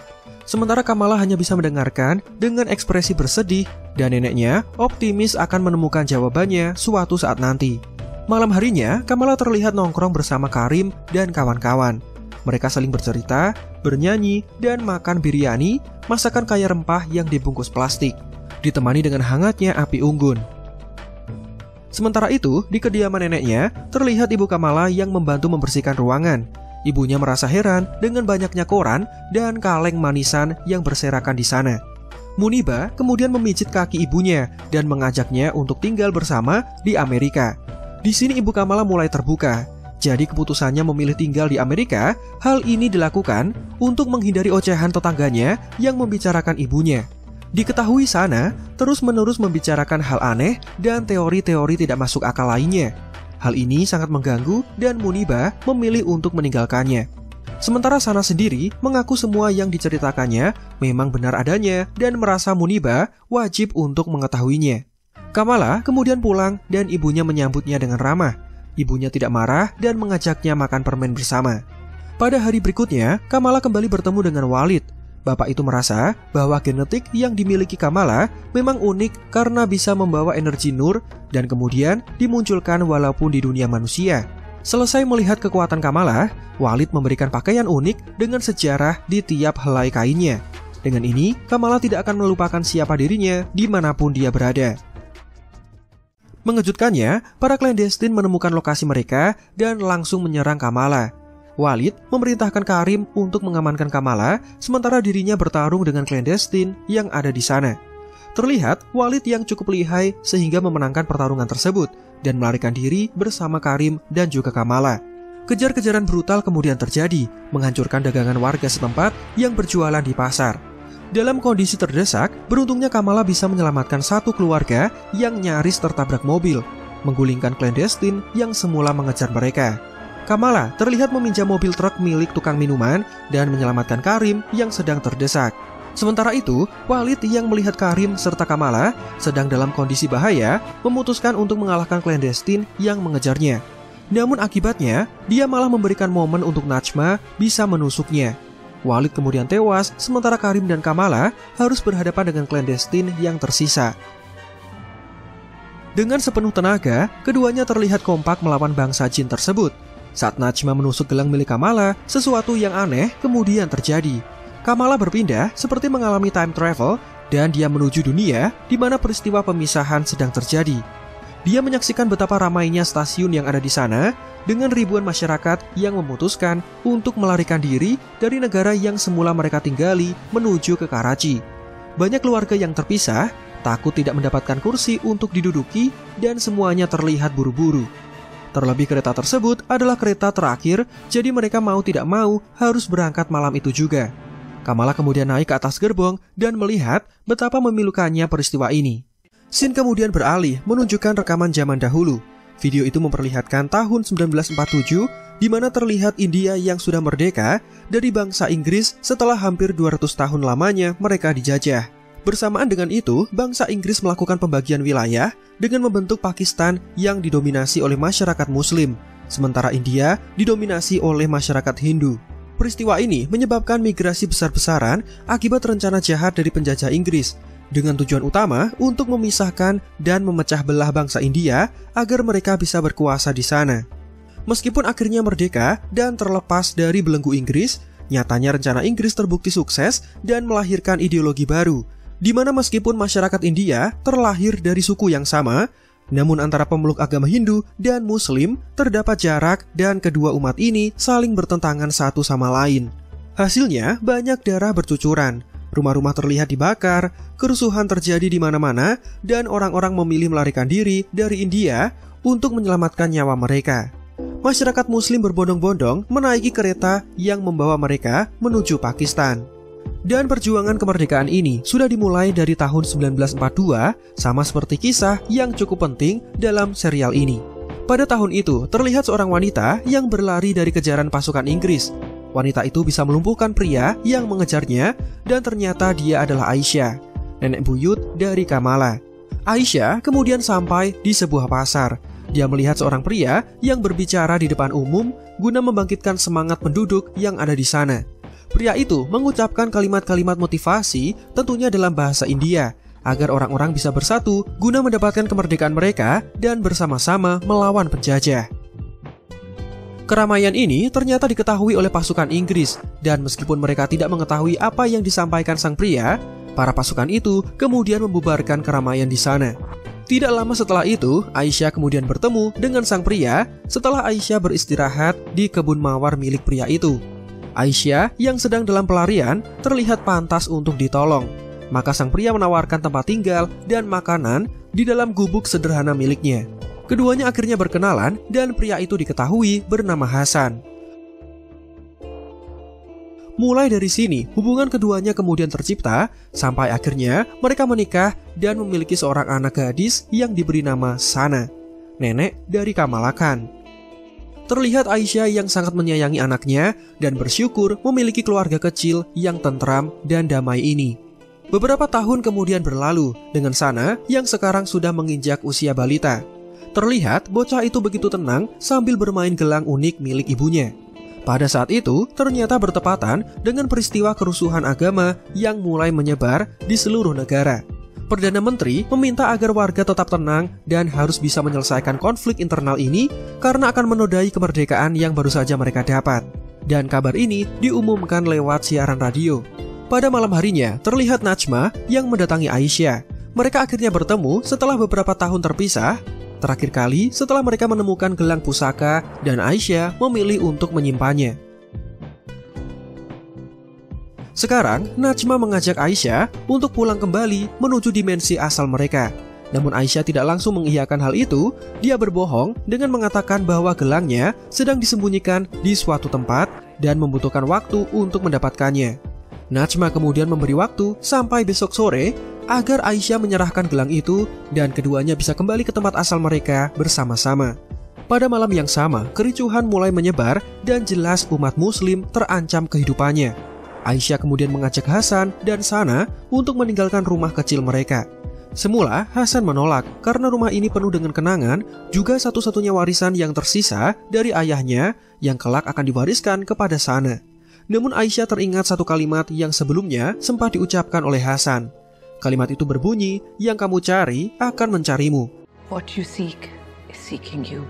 Sementara Kamala hanya bisa mendengarkan dengan ekspresi bersedih, dan neneknya optimis akan menemukan jawabannya suatu saat nanti. Malam harinya, Kamala terlihat nongkrong bersama Karim dan kawan-kawan. Mereka saling bercerita, bernyanyi, dan makan biryani, masakan kaya rempah yang dibungkus plastik, ditemani dengan hangatnya api unggun. Sementara itu, di kediaman neneknya, terlihat ibu Kamala yang membantu membersihkan ruangan. Ibunya merasa heran dengan banyaknya koran dan kaleng manisan yang berserakan di sana. Muniba kemudian memijit kaki ibunya dan mengajaknya untuk tinggal bersama di Amerika. Di sini ibu Kamala mulai terbuka. Jadi keputusannya memilih tinggal di Amerika, hal ini dilakukan untuk menghindari ocehan tetangganya yang membicarakan ibunya. Diketahui sana terus-menerus membicarakan hal aneh dan teori-teori tidak masuk akal lainnya. Hal ini sangat mengganggu dan Muniba memilih untuk meninggalkannya. Sementara Sana sendiri mengaku semua yang diceritakannya memang benar adanya dan merasa Muniba wajib untuk mengetahuinya. Kamala kemudian pulang dan ibunya menyambutnya dengan ramah. Ibunya tidak marah dan mengajaknya makan permen bersama. Pada hari berikutnya, Kamala kembali bertemu dengan Walid. Bapak itu merasa bahwa genetik yang dimiliki Kamala memang unik karena bisa membawa energi Nur dan kemudian dimunculkan walaupun di dunia manusia. Selesai melihat kekuatan Kamala, Walid memberikan pakaian unik dengan sejarah di tiap helai kainnya. Dengan ini, Kamala tidak akan melupakan siapa dirinya dimanapun dia berada. Mengejutkannya, para Clandestine menemukan lokasi mereka dan langsung menyerang Kamala. Walid memerintahkan Karim untuk mengamankan Kamala, sementara dirinya bertarung dengan Clandestine yang ada di sana. Terlihat Walid yang cukup lihai sehingga memenangkan pertarungan tersebut dan melarikan diri bersama Karim dan juga Kamala. Kejar-kejaran brutal kemudian terjadi, menghancurkan dagangan warga setempat yang berjualan di pasar. Dalam kondisi terdesak, beruntungnya Kamala bisa menyelamatkan satu keluarga yang nyaris tertabrak mobil, menggulingkan Clandestine yang semula mengejar mereka. Kamala terlihat meminjam mobil truk milik tukang minuman dan menyelamatkan Karim yang sedang terdesak. Sementara itu, Walid yang melihat Karim serta Kamala sedang dalam kondisi bahaya, memutuskan untuk mengalahkan Clandestine yang mengejarnya. Namun akibatnya, dia malah memberikan momen untuk Najma bisa menusuknya. Walid kemudian tewas, sementara Karim dan Kamala harus berhadapan dengan Clandestine yang tersisa. Dengan sepenuh tenaga, keduanya terlihat kompak melawan bangsa jin tersebut. Saat Najma menusuk gelang milik Kamala, sesuatu yang aneh kemudian terjadi. Kamala berpindah seperti mengalami time travel dan dia menuju dunia di mana peristiwa pemisahan sedang terjadi. Dia menyaksikan betapa ramainya stasiun yang ada di sana dengan ribuan masyarakat yang memutuskan untuk melarikan diri dari negara yang semula mereka tinggali menuju ke Karachi. Banyak keluarga yang terpisah, takut tidak mendapatkan kursi untuk diduduki dan semuanya terlihat buru-buru. Terlebih kereta tersebut adalah kereta terakhir, jadi mereka mau tidak mau harus berangkat malam itu juga. Kamala kemudian naik ke atas gerbong dan melihat betapa memilukannya peristiwa ini. Scene kemudian beralih menunjukkan rekaman zaman dahulu. Video itu memperlihatkan tahun 1947 di mana terlihat India yang sudah merdeka dari bangsa Inggris setelah hampir 200 tahun lamanya mereka dijajah. Bersamaan dengan itu, bangsa Inggris melakukan pembagian wilayah dengan membentuk Pakistan yang didominasi oleh masyarakat Muslim, sementara India didominasi oleh masyarakat Hindu. Peristiwa ini menyebabkan migrasi besar-besaran akibat rencana jahat dari penjajah Inggris, dengan tujuan utama untuk memisahkan dan memecah belah bangsa India agar mereka bisa berkuasa di sana. Meskipun akhirnya merdeka dan terlepas dari belenggu Inggris, nyatanya rencana Inggris terbukti sukses dan melahirkan ideologi baru, di mana meskipun masyarakat India terlahir dari suku yang sama, namun antara pemeluk agama Hindu dan Muslim terdapat jarak dan kedua umat ini saling bertentangan satu sama lain. Hasilnya banyak darah bercucuran, rumah-rumah terlihat dibakar, kerusuhan terjadi di mana-mana, dan orang-orang memilih melarikan diri dari India untuk menyelamatkan nyawa mereka. Masyarakat Muslim berbondong-bondong menaiki kereta yang membawa mereka menuju Pakistan. Dan perjuangan kemerdekaan ini sudah dimulai dari tahun 1942, sama seperti kisah yang cukup penting dalam serial ini. Pada tahun itu, terlihat seorang wanita yang berlari dari kejaran pasukan Inggris. Wanita itu bisa melumpuhkan pria yang mengejarnya, dan ternyata dia adalah Aisyah, nenek buyut dari Kamala. Aisyah kemudian sampai di sebuah pasar. Dia melihat seorang pria yang berbicara di depan umum guna membangkitkan semangat penduduk yang ada di sana. Pria itu mengucapkan kalimat-kalimat motivasi tentunya dalam bahasa India agar orang-orang bisa bersatu guna mendapatkan kemerdekaan mereka dan bersama-sama melawan penjajah. Keramaian ini ternyata diketahui oleh pasukan Inggris, dan meskipun mereka tidak mengetahui apa yang disampaikan sang pria, para pasukan itu kemudian membubarkan keramaian di sana. Tidak lama setelah itu, Aisyah kemudian bertemu dengan sang pria setelah Aisyah beristirahat di kebun mawar milik pria itu. Aisyah yang sedang dalam pelarian terlihat pantas untuk ditolong. Maka sang pria menawarkan tempat tinggal dan makanan di dalam gubuk sederhana miliknya. Keduanya akhirnya berkenalan dan pria itu diketahui bernama Hasan. Mulai dari sini, hubungan keduanya kemudian tercipta sampai akhirnya mereka menikah dan memiliki seorang anak gadis yang diberi nama Sana, nenek dari Kamala Khan. Terlihat Aisyah yang sangat menyayangi anaknya dan bersyukur memiliki keluarga kecil yang tentram dan damai ini. Beberapa tahun kemudian berlalu dengan Sana yang sekarang sudah menginjak usia balita. Terlihat bocah itu begitu tenang sambil bermain gelang unik milik ibunya. Pada saat itu ternyata bertepatan dengan peristiwa kerusuhan agama yang mulai menyebar di seluruh negara. Perdana Menteri meminta agar warga tetap tenang dan harus bisa menyelesaikan konflik internal ini karena akan menodai kemerdekaan yang baru saja mereka dapat. Dan kabar ini diumumkan lewat siaran radio. Pada malam harinya, terlihat Najma yang mendatangi Aisyah. Mereka akhirnya bertemu setelah beberapa tahun terpisah. Terakhir kali setelah mereka menemukan gelang pusaka dan Aisyah memilih untuk menyimpannya. Sekarang, Najma mengajak Aisyah untuk pulang kembali menuju dimensi asal mereka. Namun Aisyah tidak langsung mengiyakan hal itu. Dia berbohong dengan mengatakan bahwa gelangnya sedang disembunyikan di suatu tempat dan membutuhkan waktu untuk mendapatkannya. Najma kemudian memberi waktu sampai besok sore agar Aisyah menyerahkan gelang itu dan keduanya bisa kembali ke tempat asal mereka bersama-sama. Pada malam yang sama, kericuhan mulai menyebar dan jelas umat Muslim terancam kehidupannya. Aisyah kemudian mengajak Hasan dan Sana untuk meninggalkan rumah kecil mereka. Semula Hasan menolak karena rumah ini penuh dengan kenangan, juga satu-satunya warisan yang tersisa dari ayahnya yang kelak akan diwariskan kepada Sana. Namun Aisyah teringat satu kalimat yang sebelumnya sempat diucapkan oleh Hasan. Kalimat itu berbunyi, yang kamu cari akan mencarimu. What you seek is seeking you.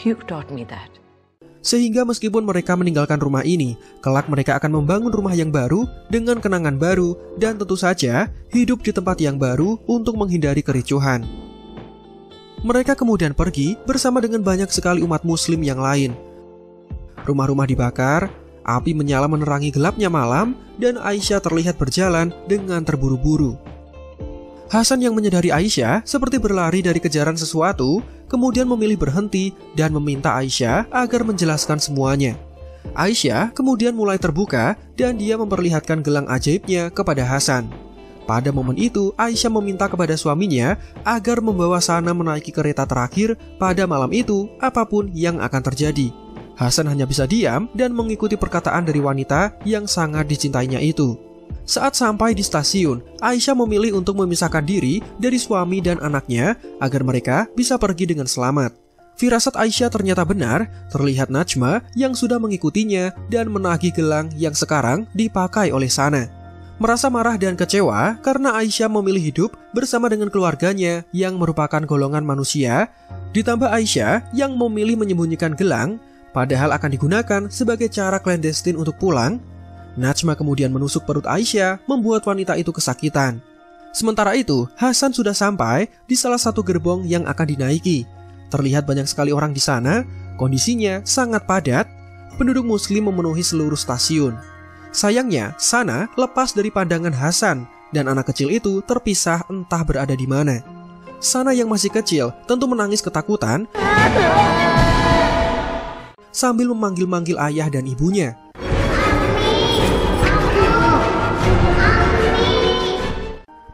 You taught me that. Sehingga meskipun mereka meninggalkan rumah ini, kelak mereka akan membangun rumah yang baru dengan kenangan baru dan tentu saja hidup di tempat yang baru untuk menghindari kericuhan. Mereka kemudian pergi bersama dengan banyak sekali umat Muslim yang lain. Rumah-rumah dibakar, api menyala menerangi gelapnya malam, dan Aisyah terlihat berjalan dengan terburu-buru. Hasan yang menyadari Aisyah seperti berlari dari kejaran sesuatu, kemudian memilih berhenti dan meminta Aisyah agar menjelaskan semuanya. Aisyah kemudian mulai terbuka dan dia memperlihatkan gelang ajaibnya kepada Hasan. Pada momen itu, Aisyah meminta kepada suaminya agar membawa Sana menaiki kereta terakhir pada malam itu, apapun yang akan terjadi. Hasan hanya bisa diam dan mengikuti perkataan dari wanita yang sangat dicintainya itu. Saat sampai di stasiun, Aisyah memilih untuk memisahkan diri dari suami dan anaknya agar mereka bisa pergi dengan selamat. Firasat Aisyah ternyata benar, terlihat Najma yang sudah mengikutinya dan menagih gelang yang sekarang dipakai oleh Sana. Merasa marah dan kecewa karena Aisyah memilih hidup bersama dengan keluarganya yang merupakan golongan manusia, ditambah Aisyah yang memilih menyembunyikan gelang, padahal akan digunakan sebagai cara clandestine untuk pulang, Najma kemudian menusuk perut Aisyah, membuat wanita itu kesakitan. Sementara itu, Hasan sudah sampai di salah satu gerbong yang akan dinaiki. Terlihat banyak sekali orang di sana, kondisinya sangat padat, penduduk muslim memenuhi seluruh stasiun. Sayangnya, Sana lepas dari pandangan Hasan dan anak kecil itu terpisah entah berada di mana. Sana yang masih kecil tentu menangis ketakutan sambil memanggil-manggil ayah dan ibunya.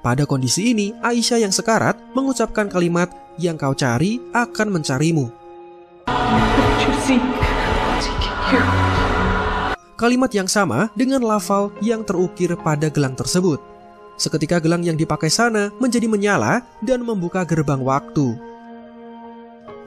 Pada kondisi ini, Aisyah yang sekarat mengucapkan kalimat yang kau cari akan mencarimu. Kalimat yang sama dengan lafal yang terukir pada gelang tersebut. Seketika gelang yang dipakai Sana menjadi menyala dan membuka gerbang waktu.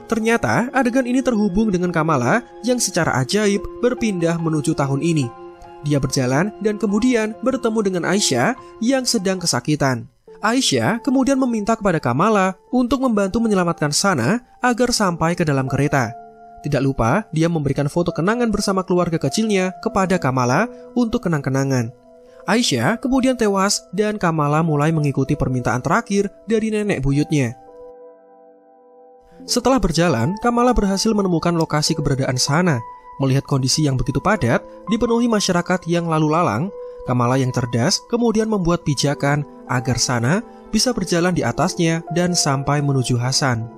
Ternyata adegan ini terhubung dengan Kamala yang secara ajaib berpindah menuju tahun ini. Dia berjalan dan kemudian bertemu dengan Aisyah yang sedang kesakitan. Aisyah kemudian meminta kepada Kamala untuk membantu menyelamatkan Sana agar sampai ke dalam kereta. Tidak lupa, dia memberikan foto kenangan bersama keluarga kecilnya kepada Kamala untuk kenang-kenangan. Aisyah kemudian tewas dan Kamala mulai mengikuti permintaan terakhir dari nenek buyutnya. Setelah berjalan, Kamala berhasil menemukan lokasi keberadaan Sana. Melihat kondisi yang begitu padat, dipenuhi masyarakat yang lalu lalang, Kamala yang cerdas kemudian membuat pijakan agar Sana bisa berjalan di atasnya dan sampai menuju Hasan.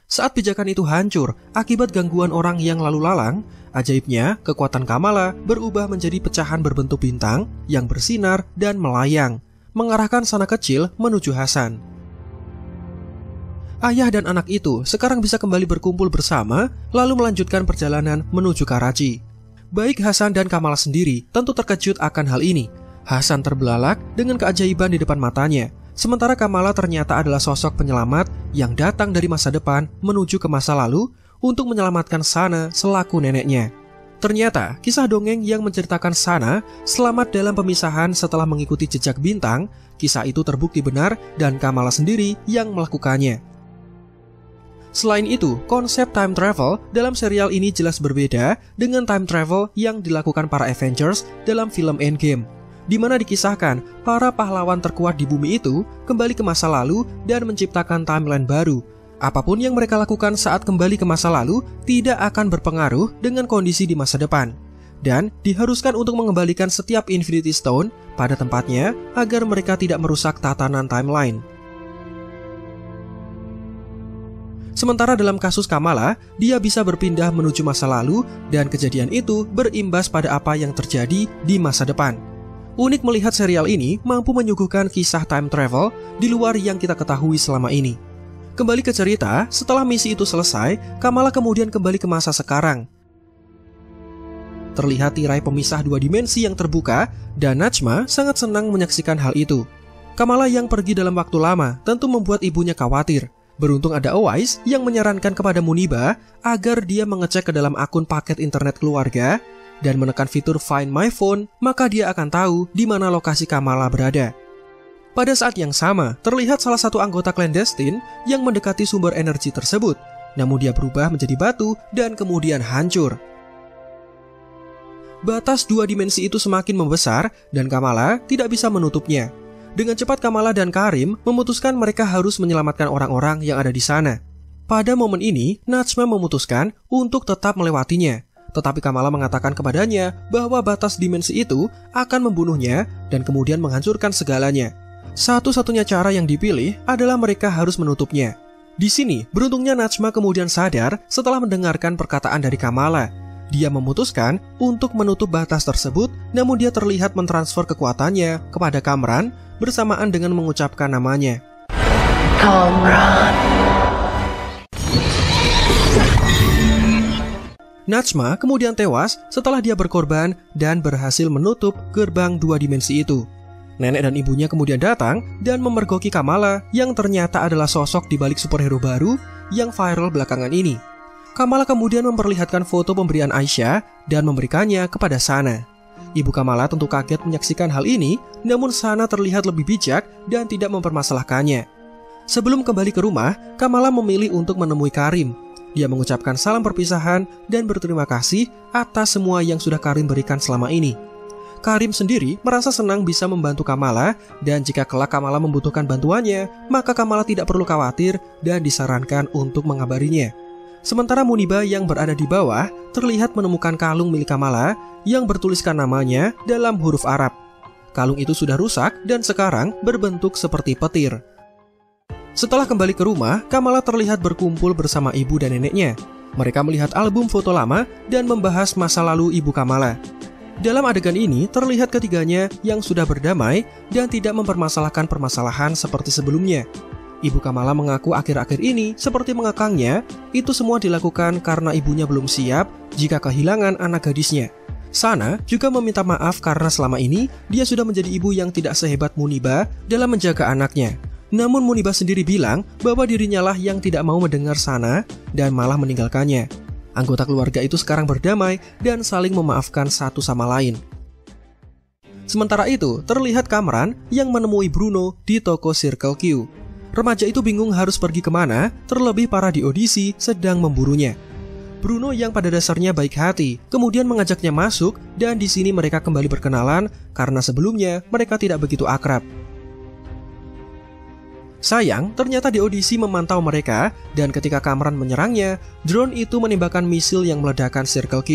Saat pijakan itu hancur akibat gangguan orang yang lalu lalang, ajaibnya kekuatan Kamala berubah menjadi pecahan berbentuk bintang yang bersinar dan melayang, mengarahkan Sana kecil menuju Hasan. Ayah dan anak itu sekarang bisa kembali berkumpul bersama, lalu melanjutkan perjalanan menuju Karachi. Baik Hasan dan Kamala sendiri tentu terkejut akan hal ini. Hasan terbelalak dengan keajaiban di depan matanya, sementara Kamala ternyata adalah sosok penyelamat yang datang dari masa depan menuju ke masa lalu untuk menyelamatkan Sana selaku neneknya. Ternyata kisah dongeng yang menceritakan Sana selamat dalam pemisahan setelah mengikuti jejak bintang, kisah itu terbukti benar dan Kamala sendiri yang melakukannya. Selain itu, konsep time travel dalam serial ini jelas berbeda dengan time travel yang dilakukan para Avengers dalam film Endgame, di mana dikisahkan para pahlawan terkuat di bumi itu kembali ke masa lalu dan menciptakan timeline baru. Apapun yang mereka lakukan saat kembali ke masa lalu tidak akan berpengaruh dengan kondisi di masa depan, dan diharuskan untuk mengembalikan setiap Infinity Stone pada tempatnya agar mereka tidak merusak tatanan timeline. Sementara dalam kasus Kamala, dia bisa berpindah menuju masa lalu dan kejadian itu berimbas pada apa yang terjadi di masa depan. Unik melihat serial ini mampu menyuguhkan kisah time travel di luar yang kita ketahui selama ini. Kembali ke cerita, setelah misi itu selesai, Kamala kemudian kembali ke masa sekarang. Terlihat tirai pemisah dua dimensi yang terbuka dan Najma sangat senang menyaksikan hal itu. Kamala yang pergi dalam waktu lama tentu membuat ibunya khawatir. Beruntung ada Owais yang menyarankan kepada Muniba agar dia mengecek ke dalam akun paket internet keluarga dan menekan fitur Find My Phone, maka dia akan tahu di mana lokasi Kamala berada. Pada saat yang sama, terlihat salah satu anggota clandestine yang mendekati sumber energi tersebut, namun dia berubah menjadi batu dan kemudian hancur. Batas dua dimensi itu semakin membesar dan Kamala tidak bisa menutupnya. Dengan cepat Kamala dan Karim memutuskan mereka harus menyelamatkan orang-orang yang ada di sana. Pada momen ini, Najma memutuskan untuk tetap melewatinya. Tetapi Kamala mengatakan kepadanya bahwa batas dimensi itu akan membunuhnya dan kemudian menghancurkan segalanya. Satu-satunya cara yang dipilih adalah mereka harus menutupnya. Di sini, beruntungnya Najma kemudian sadar setelah mendengarkan perkataan dari Kamala. Dia memutuskan untuk menutup batas tersebut, namun dia terlihat mentransfer kekuatannya kepada Kamran bersamaan dengan mengucapkan namanya. Kamran. Najma kemudian tewas setelah dia berkorban dan berhasil menutup gerbang 2 dimensi itu. Nenek dan ibunya kemudian datang dan memergoki Kamala yang ternyata adalah sosok di balik superhero baru yang viral belakangan ini. Kamala kemudian memperlihatkan foto pemberian Aisyah dan memberikannya kepada Sana. Ibu Kamala tentu kaget menyaksikan hal ini, namun Sana terlihat lebih bijak dan tidak mempermasalahkannya. Sebelum kembali ke rumah, Kamala memilih untuk menemui Karim. Dia mengucapkan salam perpisahan dan berterima kasih atas semua yang sudah Karim berikan selama ini. Karim sendiri merasa senang bisa membantu Kamala, dan jika kelak Kamala membutuhkan bantuannya, maka Kamala tidak perlu khawatir dan disarankan untuk mengabarinya. Sementara Muniba yang berada di bawah terlihat menemukan kalung milik Kamala yang bertuliskan namanya dalam huruf Arab. Kalung itu sudah rusak dan sekarang berbentuk seperti petir. Setelah kembali ke rumah, Kamala terlihat berkumpul bersama ibu dan neneknya. Mereka melihat album foto lama dan membahas masa lalu ibu Kamala. Dalam adegan ini terlihat ketiganya yang sudah berdamai dan tidak mempermasalahkan permasalahan seperti sebelumnya. Ibu Kamala mengaku akhir-akhir ini seperti mengakangnya, itu semua dilakukan karena ibunya belum siap jika kehilangan anak gadisnya. Sana juga meminta maaf karena selama ini dia sudah menjadi ibu yang tidak sehebat Muniba dalam menjaga anaknya. Namun Muniba sendiri bilang bahwa dirinya lah yang tidak mau mendengar Sana dan malah meninggalkannya. Anggota keluarga itu sekarang berdamai dan saling memaafkan satu sama lain. Sementara itu, terlihat Kamran yang menemui Bruno di toko Circle Q. Remaja itu bingung harus pergi kemana, terlebih para di audisi sedang memburunya. Bruno yang pada dasarnya baik hati, kemudian mengajaknya masuk dan di sini mereka kembali berkenalan karena sebelumnya mereka tidak begitu akrab. Sayang, ternyata di audisi memantau mereka dan ketika Kamran menyerangnya, drone itu menembakkan misil yang meledakkan Circle Q.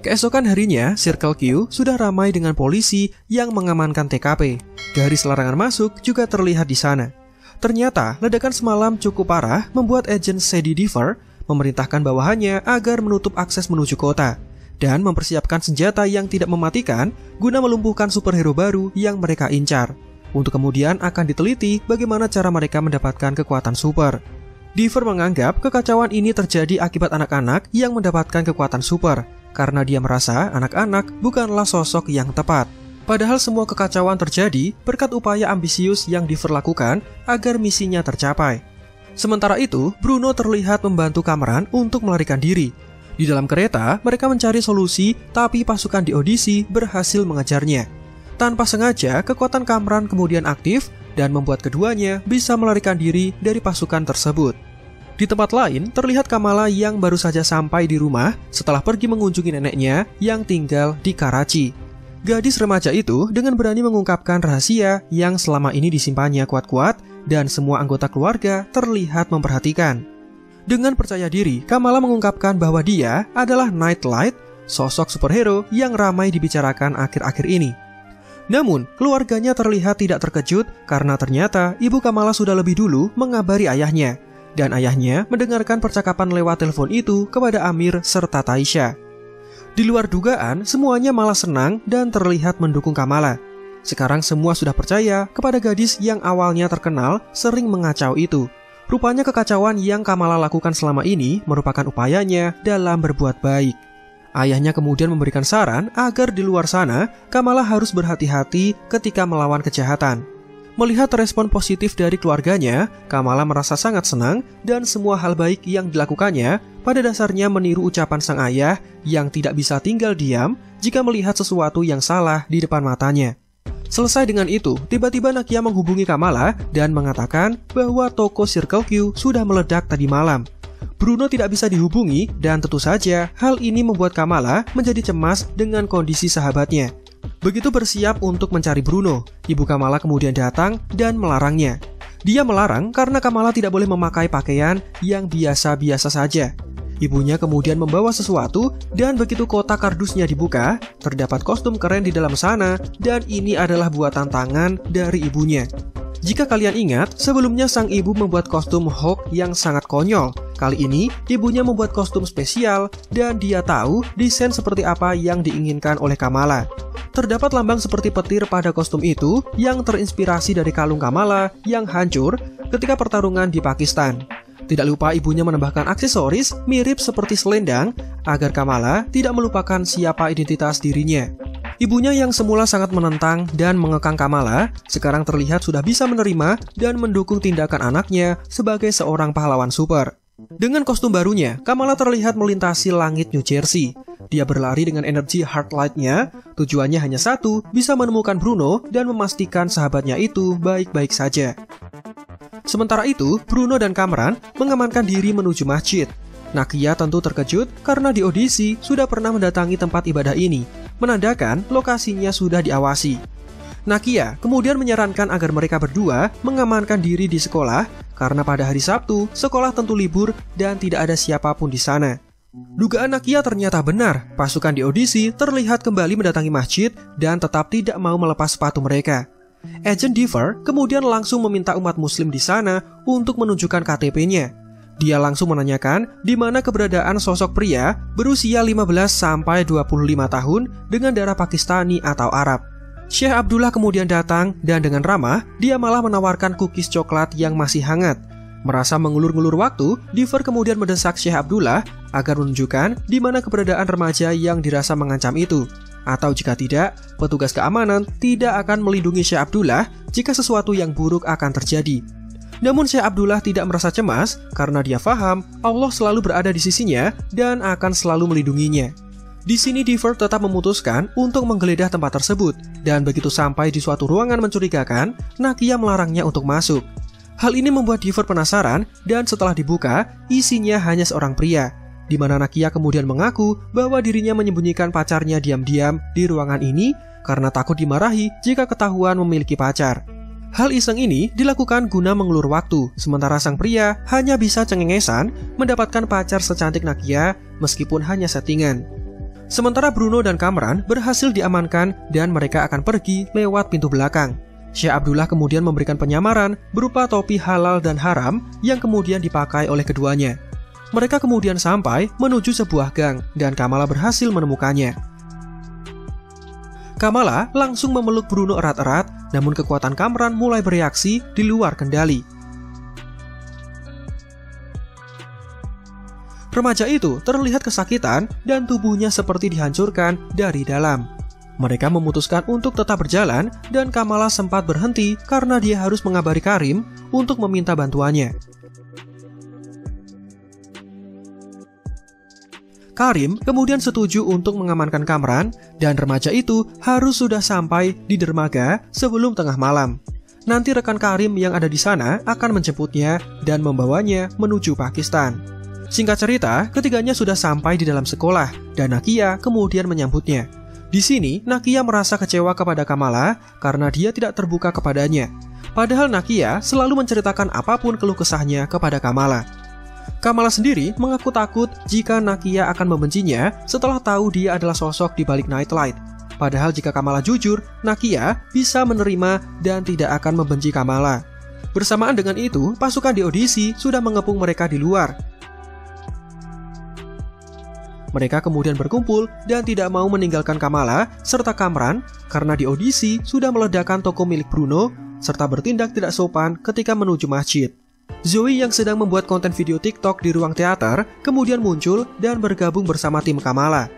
Keesokan harinya, Circle Q sudah ramai dengan polisi yang mengamankan TKP. Garis larangan masuk juga terlihat di sana. Ternyata, ledakan semalam cukup parah membuat agen Sadie Deaver memerintahkan bawahannya agar menutup akses menuju kota dan mempersiapkan senjata yang tidak mematikan guna melumpuhkan superhero baru yang mereka incar. Untuk kemudian akan diteliti bagaimana cara mereka mendapatkan kekuatan super. Deaver menganggap kekacauan ini terjadi akibat anak-anak yang mendapatkan kekuatan super, karena dia merasa anak-anak bukanlah sosok yang tepat. Padahal semua kekacauan terjadi berkat upaya ambisius yang Deaver lakukan agar misinya tercapai. Sementara itu, Bruno terlihat membantu Kamran untuk melarikan diri. Di dalam kereta, mereka mencari solusi, tapi pasukan di audisi berhasil mengejarnya. Tanpa sengaja, kekuatan Kamran kemudian aktif dan membuat keduanya bisa melarikan diri dari pasukan tersebut. Di tempat lain, terlihat Kamala yang baru saja sampai di rumah setelah pergi mengunjungi neneknya yang tinggal di Karachi. Gadis remaja itu dengan berani mengungkapkan rahasia yang selama ini disimpannya kuat-kuat dan semua anggota keluarga terlihat memperhatikan. Dengan percaya diri, Kamala mengungkapkan bahwa dia adalah Nightlight, sosok superhero yang ramai dibicarakan akhir-akhir ini. Namun, keluarganya terlihat tidak terkejut karena ternyata ibu Kamala sudah lebih dulu mengabari ayahnya. Dan ayahnya mendengarkan percakapan lewat telepon itu kepada Amir serta Taisha. Di luar dugaan, semuanya malah senang dan terlihat mendukung Kamala. Sekarang semua sudah percaya kepada gadis yang awalnya terkenal sering mengacau itu. Rupanya kekacauan yang Kamala lakukan selama ini merupakan upayanya dalam berbuat baik. Ayahnya kemudian memberikan saran agar di luar sana, Kamala harus berhati-hati ketika melawan kejahatan. Melihat respon positif dari keluarganya, Kamala merasa sangat senang dan semua hal baik yang dilakukannya pada dasarnya meniru ucapan sang ayah yang tidak bisa tinggal diam jika melihat sesuatu yang salah di depan matanya. Selesai dengan itu, tiba-tiba Nakia menghubungi Kamala dan mengatakan bahwa toko Circle Q sudah meledak tadi malam. Bruno tidak bisa dihubungi dan tentu saja hal ini membuat Kamala menjadi cemas dengan kondisi sahabatnya. Begitu bersiap untuk mencari Bruno, ibu Kamala kemudian datang dan melarangnya. Dia melarang karena Kamala tidak boleh memakai pakaian yang biasa-biasa saja. Ibunya kemudian membawa sesuatu dan begitu kotak kardusnya dibuka, terdapat kostum keren di dalam sana dan ini adalah buatan tangan dari ibunya. Jika kalian ingat, sebelumnya sang ibu membuat kostum Hulk yang sangat konyol Kali ini, ibunya membuat kostum spesial dan dia tahu desain seperti apa yang diinginkan oleh Kamala. Terdapat lambang seperti petir pada kostum itu yang terinspirasi dari kalung Kamala yang hancur ketika pertarungan di Pakistan. Tidak lupa ibunya menambahkan aksesoris mirip seperti selendang agar Kamala tidak melupakan siapa identitas dirinya. Ibunya yang semula sangat menentang dan mengekang Kamala, sekarang terlihat sudah bisa menerima dan mendukung tindakan anaknya sebagai seorang pahlawan super. Dengan kostum barunya, Kamala terlihat melintasi langit New Jersey. Dia berlari dengan energi Heartlight-nya, tujuannya hanya satu, bisa menemukan Bruno dan memastikan sahabatnya itu baik-baik saja. Sementara itu, Bruno dan Kamran mengamankan diri menuju masjid. Nakia tentu terkejut karena di audisi sudah pernah mendatangi tempat ibadah ini, menandakan lokasinya sudah diawasi. Nakia kemudian menyarankan agar mereka berdua mengamankan diri di sekolah karena pada hari Sabtu sekolah tentu libur dan tidak ada siapapun di sana. Dugaan Nakia ternyata benar, pasukan di audisi terlihat kembali mendatangi masjid dan tetap tidak mau melepas sepatu mereka. Agent Deaver kemudian langsung meminta umat muslim di sana untuk menunjukkan KTP-nya. Dia langsung menanyakan di mana keberadaan sosok pria berusia 15-25 tahun dengan darah Pakistani atau Arab. Syekh Abdullah kemudian datang dan dengan ramah, dia malah menawarkan cookies coklat yang masih hangat. Merasa mengulur-ngulur waktu, Deaver kemudian mendesak Syekh Abdullah agar menunjukkan di mana keberadaan remaja yang dirasa mengancam itu. Atau jika tidak, petugas keamanan tidak akan melindungi Syekh Abdullah jika sesuatu yang buruk akan terjadi. Namun Syekh Abdullah tidak merasa cemas karena dia paham Allah selalu berada di sisinya dan akan selalu melindunginya. Di sini Deaver tetap memutuskan untuk menggeledah tempat tersebut dan begitu sampai di suatu ruangan mencurigakan, Nakia melarangnya untuk masuk. Hal ini membuat Deaver penasaran dan setelah dibuka, isinya hanya seorang pria. Di mana Nakia kemudian mengaku bahwa dirinya menyembunyikan pacarnya diam-diam di ruangan ini karena takut dimarahi jika ketahuan memiliki pacar. Hal iseng ini dilakukan guna mengulur waktu, sementara sang pria hanya bisa cengengesan mendapatkan pacar secantik Nakia meskipun hanya settingan. Sementara Bruno dan Kamran berhasil diamankan dan mereka akan pergi lewat pintu belakang. Syekh Abdullah kemudian memberikan penyamaran berupa topi halal dan haram yang kemudian dipakai oleh keduanya. Mereka kemudian sampai menuju sebuah gang dan Kamala berhasil menemukannya. Kamala langsung memeluk Bruno erat-erat, namun kekuatan Kamran mulai bereaksi di luar kendali. Remaja itu terlihat kesakitan dan tubuhnya seperti dihancurkan dari dalam. Mereka memutuskan untuk tetap berjalan dan Kamala sempat berhenti karena dia harus mengabari Karim untuk meminta bantuannya. Karim kemudian setuju untuk mengamankan Kamran dan remaja itu harus sudah sampai di dermaga sebelum tengah malam. Nanti rekan Karim yang ada di sana akan menjemputnya dan membawanya menuju Pakistan. Singkat cerita, ketiganya sudah sampai di dalam sekolah dan Nakia kemudian menyambutnya. Di sini, Nakia merasa kecewa kepada Kamala karena dia tidak terbuka kepadanya. Padahal Nakia selalu menceritakan apapun keluh kesahnya kepada Kamala. Kamala sendiri mengaku takut jika Nakia akan membencinya setelah tahu dia adalah sosok di balik Nightlight. Padahal jika Kamala jujur, Nakia bisa menerima dan tidak akan membenci Kamala. Bersamaan dengan itu, pasukan di audisi sudah mengepung mereka di luar. Mereka kemudian berkumpul dan tidak mau meninggalkan Kamala serta Kamran karena di audisi sudah meledakkan toko milik Bruno serta bertindak tidak sopan ketika menuju masjid. Zoe yang sedang membuat konten video TikTok di ruang teater kemudian muncul dan bergabung bersama tim Kamala.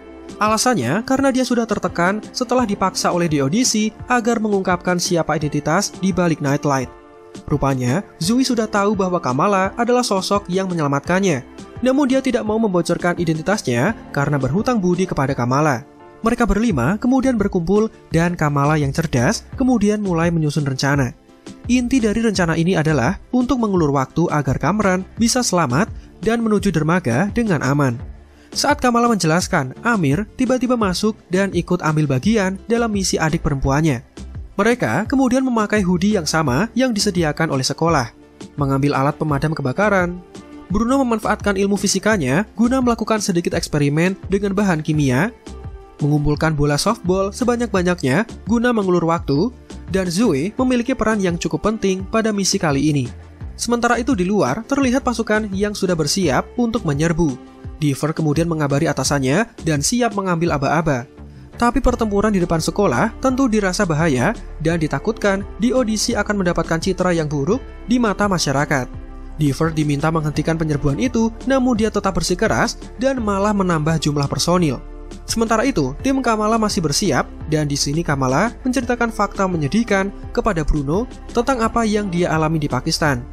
Alasannya karena dia sudah tertekan setelah dipaksa oleh di audisi agar mengungkapkan siapa identitas di balik Nightlight. Rupanya, Zoe sudah tahu bahwa Kamala adalah sosok yang menyelamatkannya. Namun dia tidak mau membocorkan identitasnya karena berhutang budi kepada Kamala. Mereka berlima kemudian berkumpul dan Kamala yang cerdas kemudian mulai menyusun rencana. Inti dari rencana ini adalah untuk mengulur waktu agar Kamran bisa selamat dan menuju dermaga dengan aman. Saat Kamala menjelaskan, Amir tiba-tiba masuk dan ikut ambil bagian dalam misi adik perempuannya. Mereka kemudian memakai hoodie yang sama yang disediakan oleh sekolah, mengambil alat pemadam kebakaran. Bruno memanfaatkan ilmu fisikanya guna melakukan sedikit eksperimen dengan bahan kimia, mengumpulkan bola softball sebanyak-banyaknya guna mengulur waktu, dan Zoe memiliki peran yang cukup penting pada misi kali ini. Sementara itu di luar terlihat pasukan yang sudah bersiap untuk menyerbu. Diver kemudian mengabari atasannya dan siap mengambil aba-aba. Tapi pertempuran di depan sekolah tentu dirasa bahaya dan ditakutkan di audisi akan mendapatkan citra yang buruk di mata masyarakat. Diver diminta menghentikan penyerbuan itu, namun dia tetap bersikeras dan malah menambah jumlah personil. Sementara itu, tim Kamala masih bersiap dan di sini Kamala menceritakan fakta menyedihkan kepada Bruno tentang apa yang dia alami di Pakistan.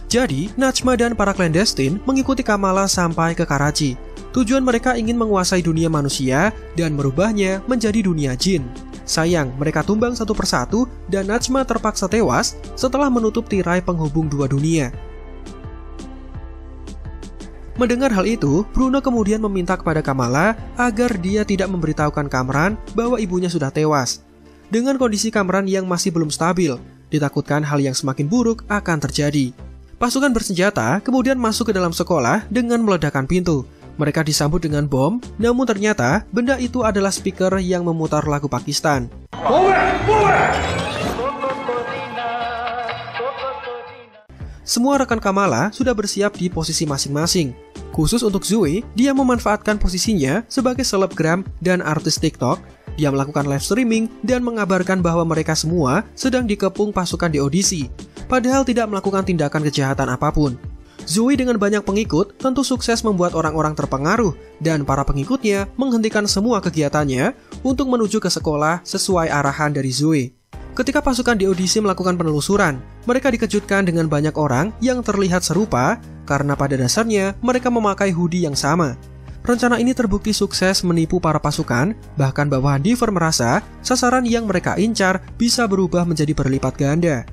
Jadi, Najma dan para clandestine mengikuti Kamala sampai ke Karachi. Tujuan mereka ingin menguasai dunia manusia dan merubahnya menjadi dunia jin. Sayang, mereka tumbang satu persatu dan Najma terpaksa tewas setelah menutup tirai penghubung dua dunia. Mendengar hal itu, Bruno kemudian meminta kepada Kamala agar dia tidak memberitahukan Kamran bahwa ibunya sudah tewas. Dengan kondisi Kamran yang masih belum stabil, ditakutkan hal yang semakin buruk akan terjadi. Pasukan bersenjata kemudian masuk ke dalam sekolah dengan meledakkan pintu. Mereka disambut dengan bom, namun ternyata benda itu adalah speaker yang memutar lagu Pakistan. Semua rekan Kamala sudah bersiap di posisi masing-masing. Khusus untuk Zoe, dia memanfaatkan posisinya sebagai selebgram dan artis TikTok. Dia melakukan live streaming dan mengabarkan bahwa mereka semua sedang dikepung pasukan di audisi, padahal tidak melakukan tindakan kejahatan apapun. Zoe dengan banyak pengikut tentu sukses membuat orang-orang terpengaruh dan para pengikutnya menghentikan semua kegiatannya untuk menuju ke sekolah sesuai arahan dari Zoe. Ketika pasukan di audisi melakukan penelusuran, mereka dikejutkan dengan banyak orang yang terlihat serupa karena pada dasarnya mereka memakai hoodie yang sama. Rencana ini terbukti sukses menipu para pasukan, bahkan bawahan Diver merasa sasaran yang mereka incar bisa berubah menjadi berlipat ganda.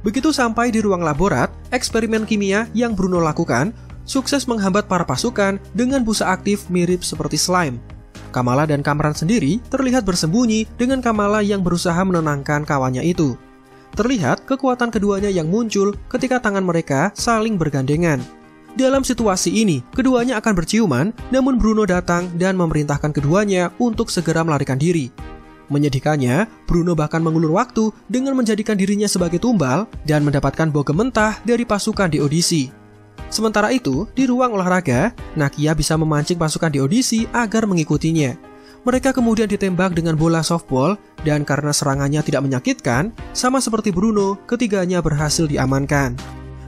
Begitu sampai di ruang laborat, eksperimen kimia yang Bruno lakukan sukses menghambat para pasukan dengan busa aktif mirip seperti slime. Kamala dan Kamran sendiri terlihat bersembunyi dengan Kamala yang berusaha menenangkan kawannya itu. Terlihat kekuatan keduanya yang muncul ketika tangan mereka saling bergandengan. Dalam situasi ini, keduanya akan berciuman, namun Bruno datang dan memerintahkan keduanya untuk segera melarikan diri. Menyedihkannya, Bruno bahkan mengulur waktu dengan menjadikan dirinya sebagai tumbal dan mendapatkan bogem mentah dari pasukan di audisi. Sementara itu, di ruang olahraga, Nakia bisa memancing pasukan di audisi agar mengikutinya. Mereka kemudian ditembak dengan bola softball dan karena serangannya tidak menyakitkan, sama seperti Bruno, ketiganya berhasil diamankan.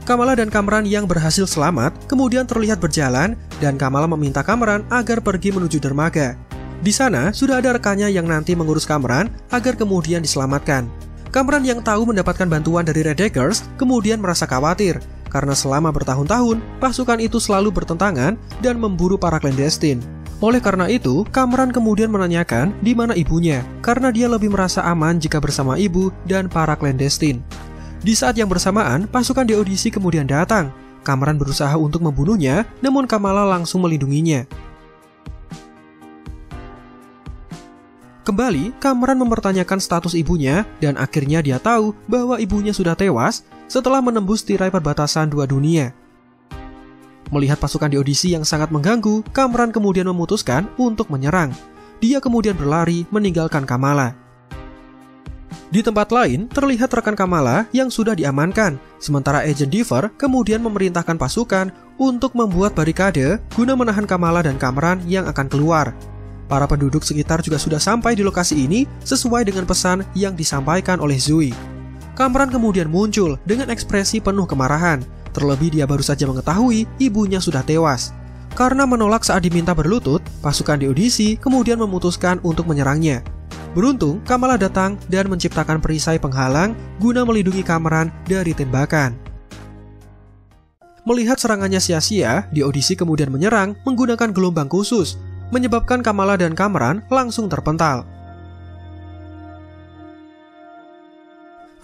Kamala dan Kamran yang berhasil selamat kemudian terlihat berjalan dan Kamala meminta Kamran agar pergi menuju dermaga. Di sana sudah ada rekannya yang nanti mengurus Kamran agar kemudian diselamatkan. Kamran yang tahu mendapatkan bantuan dari Red Daggers kemudian merasa khawatir karena selama bertahun-tahun pasukan itu selalu bertentangan dan memburu para clandestine. Oleh karena itu, Kamran kemudian menanyakan di mana ibunya karena dia lebih merasa aman jika bersama ibu dan para clandestine. Di saat yang bersamaan, pasukan di audisi kemudian datang. Kamran berusaha untuk membunuhnya, namun Kamala langsung melindunginya. Kembali, Kamran mempertanyakan status ibunya dan akhirnya dia tahu bahwa ibunya sudah tewas setelah menembus tirai perbatasan dua dunia. Melihat pasukan di audisi yang sangat mengganggu, Kamran kemudian memutuskan untuk menyerang. Dia kemudian berlari meninggalkan Kamala. Di tempat lain, terlihat rekan Kamala yang sudah diamankan, sementara Agent Diver kemudian memerintahkan pasukan untuk membuat barikade guna menahan Kamala dan Kamran yang akan keluar. Para penduduk sekitar juga sudah sampai di lokasi ini sesuai dengan pesan yang disampaikan oleh Zoe. Kamran kemudian muncul dengan ekspresi penuh kemarahan, terlebih dia baru saja mengetahui ibunya sudah tewas. Karena menolak saat diminta berlutut, pasukan di audisi kemudian memutuskan untuk menyerangnya. Beruntung, Kamala datang dan menciptakan perisai penghalang guna melindungi Kamran dari tembakan. Melihat serangannya sia-sia, di audisi kemudian menyerang menggunakan gelombang khusus, menyebabkan Kamala dan Kamran langsung terpental.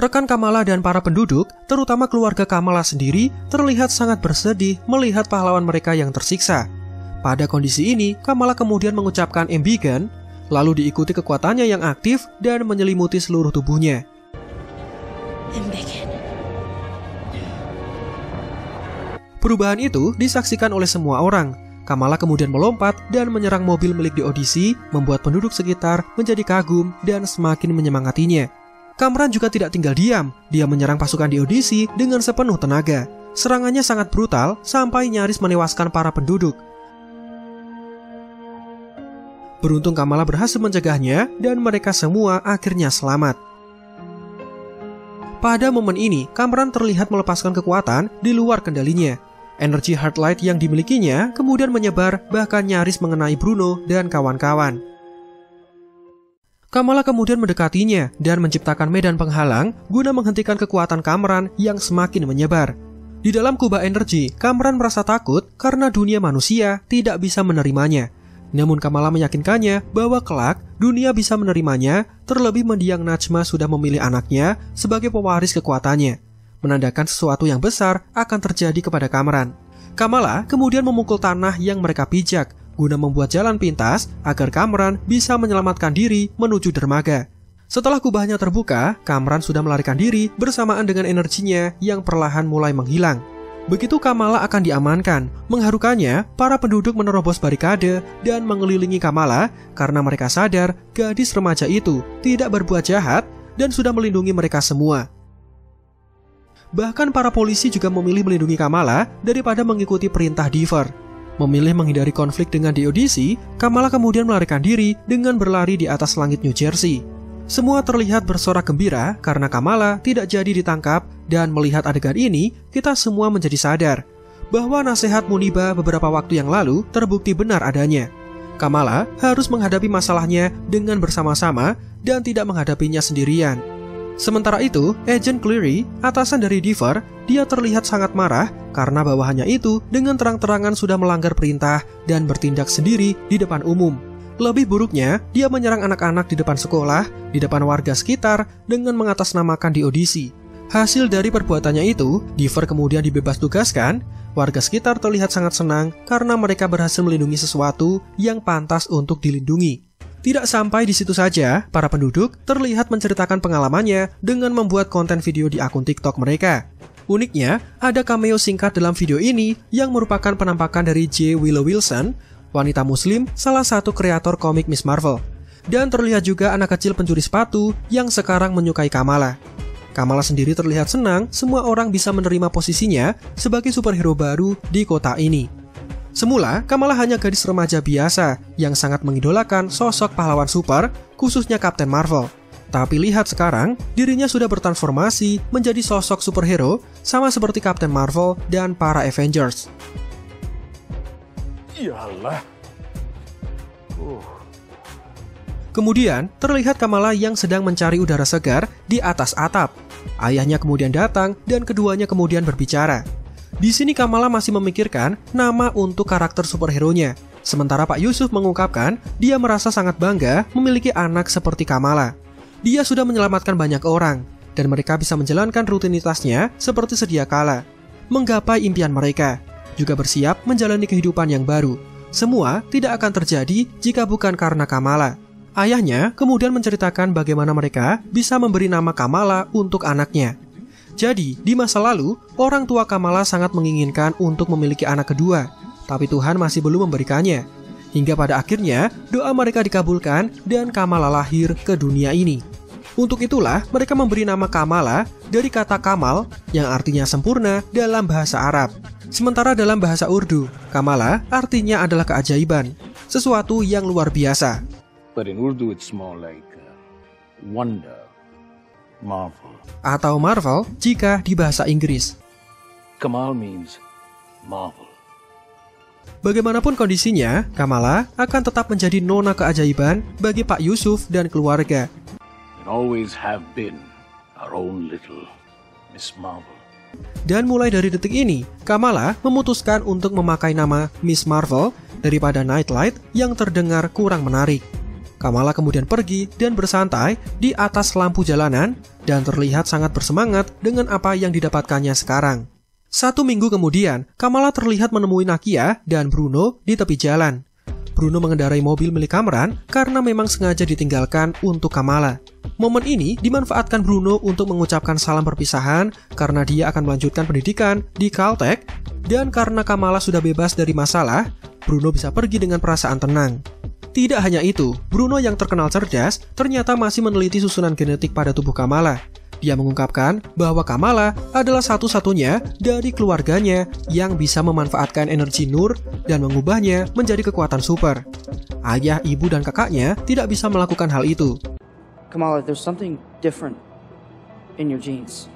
Rekan Kamala dan para penduduk, terutama keluarga Kamala sendiri, terlihat sangat bersedih melihat pahlawan mereka yang tersiksa. Pada kondisi ini, Kamala kemudian mengucapkan Embiggen, lalu diikuti kekuatannya yang aktif dan menyelimuti seluruh tubuhnya. Embiggen. Perubahan itu disaksikan oleh semua orang. Kamala kemudian melompat dan menyerang mobil milik di audisi, membuat penduduk sekitar menjadi kagum dan semakin menyemangatinya. Kamran juga tidak tinggal diam. Dia menyerang pasukan di audisi dengan sepenuh tenaga. Serangannya sangat brutal sampai nyaris menewaskan para penduduk. Beruntung Kamala berhasil mencegahnya dan mereka semua akhirnya selamat. Pada momen ini, Kamran terlihat melepaskan kekuatan di luar kendalinya. Energi Heartlight yang dimilikinya kemudian menyebar bahkan nyaris mengenai Bruno dan kawan-kawan. Kamala kemudian mendekatinya dan menciptakan medan penghalang guna menghentikan kekuatan Kamran yang semakin menyebar. Di dalam kubah energi, Kamran merasa takut karena dunia manusia tidak bisa menerimanya. Namun Kamala meyakinkannya bahwa kelak dunia bisa menerimanya, terlebih mendiang Najma sudah memilih anaknya sebagai pewaris kekuatannya, menandakan sesuatu yang besar akan terjadi kepada Kamran. Kamala kemudian memukul tanah yang mereka pijak guna membuat jalan pintas agar Kamran bisa menyelamatkan diri menuju dermaga. Setelah kubahnya terbuka, Kamran sudah melarikan diri bersamaan dengan energinya yang perlahan mulai menghilang. Begitu Kamala akan diamankan, mengharukannya, para penduduk menerobos barikade dan mengelilingi Kamala karena mereka sadar gadis remaja itu tidak berbuat jahat dan sudah melindungi mereka semua. Bahkan para polisi juga memilih melindungi Kamala daripada mengikuti perintah Deaver. Memilih menghindari konflik dengan Deodisi, Kamala kemudian melarikan diri dengan berlari di atas langit New Jersey. Semua terlihat bersorak gembira karena Kamala tidak jadi ditangkap, dan melihat adegan ini, kita semua menjadi sadar bahwa nasihat Muniba beberapa waktu yang lalu terbukti benar adanya. Kamala harus menghadapi masalahnya dengan bersama-sama dan tidak menghadapinya sendirian. Sementara itu, Agent Cleary, atasan dari Deaver, dia terlihat sangat marah karena bawahannya itu dengan terang-terangan sudah melanggar perintah dan bertindak sendiri di depan umum. Lebih buruknya, dia menyerang anak-anak di depan sekolah, di depan warga sekitar, dengan mengatasnamakan Deodisi. Hasil dari perbuatannya itu, Deaver kemudian dibebas tugaskan. Warga sekitar terlihat sangat senang karena mereka berhasil melindungi sesuatu yang pantas untuk dilindungi. Tidak sampai di situ saja, para penduduk terlihat menceritakan pengalamannya dengan membuat konten video di akun TikTok mereka. Uniknya, ada cameo singkat dalam video ini yang merupakan penampakan dari J. Willow Wilson, wanita muslim, salah satu kreator komik Miss Marvel. Dan terlihat juga anak kecil pencuri sepatu yang sekarang menyukai Kamala. Kamala sendiri terlihat senang semua orang bisa menerima posisinya sebagai superhero baru di kota ini. Semula, Kamala hanya gadis remaja biasa yang sangat mengidolakan sosok pahlawan super, khususnya Captain Marvel. Tapi lihat sekarang, dirinya sudah bertransformasi menjadi sosok superhero sama seperti Captain Marvel dan para Avengers. Yalah. Kemudian, terlihat Kamala yang sedang mencari udara segar di atas atap. Ayahnya kemudian datang dan keduanya kemudian berbicara. Di sini Kamala masih memikirkan nama untuk karakter superhero-nya. Sementara Pak Yusuf mengungkapkan dia merasa sangat bangga memiliki anak seperti Kamala. Dia sudah menyelamatkan banyak orang dan mereka bisa menjalankan rutinitasnya seperti sedia kala, menggapai impian mereka, juga bersiap menjalani kehidupan yang baru. Semua tidak akan terjadi jika bukan karena Kamala. Ayahnya kemudian menceritakan bagaimana mereka bisa memberi nama Kamala untuk anaknya. Jadi, di masa lalu, orang tua Kamala sangat menginginkan untuk memiliki anak kedua, tapi Tuhan masih belum memberikannya. Hingga pada akhirnya, doa mereka dikabulkan dan Kamala lahir ke dunia ini. Untuk itulah, mereka memberi nama Kamala dari kata Kamal, yang artinya sempurna dalam bahasa Arab. Sementara dalam bahasa Urdu, Kamala artinya adalah keajaiban, sesuatu yang luar biasa. But in Urdu it's more like wonder, marvel. Atau marvel jika di bahasa Inggris. Kamal means marvel. Bagaimanapun kondisinya, Kamala akan tetap menjadi nona keajaiban bagi Pak Yusuf dan keluarga. It always have been our own little Miss Marvel. Dan mulai dari detik ini, Kamala memutuskan untuk memakai nama Miss Marvel daripada Nightlight yang terdengar kurang menarik. Kamala kemudian pergi dan bersantai di atas lampu jalanan dan terlihat sangat bersemangat dengan apa yang didapatkannya sekarang. 1 minggu kemudian, Kamala terlihat menemui Nakia dan Bruno di tepi jalan. Bruno mengendarai mobil milik Kamran karena memang sengaja ditinggalkan untuk Kamala. Momen ini dimanfaatkan Bruno untuk mengucapkan salam perpisahan karena dia akan melanjutkan pendidikan di Caltech, dan karena Kamala sudah bebas dari masalah, Bruno bisa pergi dengan perasaan tenang. Tidak hanya itu, Bruno yang terkenal cerdas ternyata masih meneliti susunan genetik pada tubuh Kamala. Dia mengungkapkan bahwa Kamala adalah satu-satunya dari keluarganya yang bisa memanfaatkan energi Nur dan mengubahnya menjadi kekuatan super. Ayah, ibu, dan kakaknya tidak bisa melakukan hal itu. Kamala, there's something different in your genes.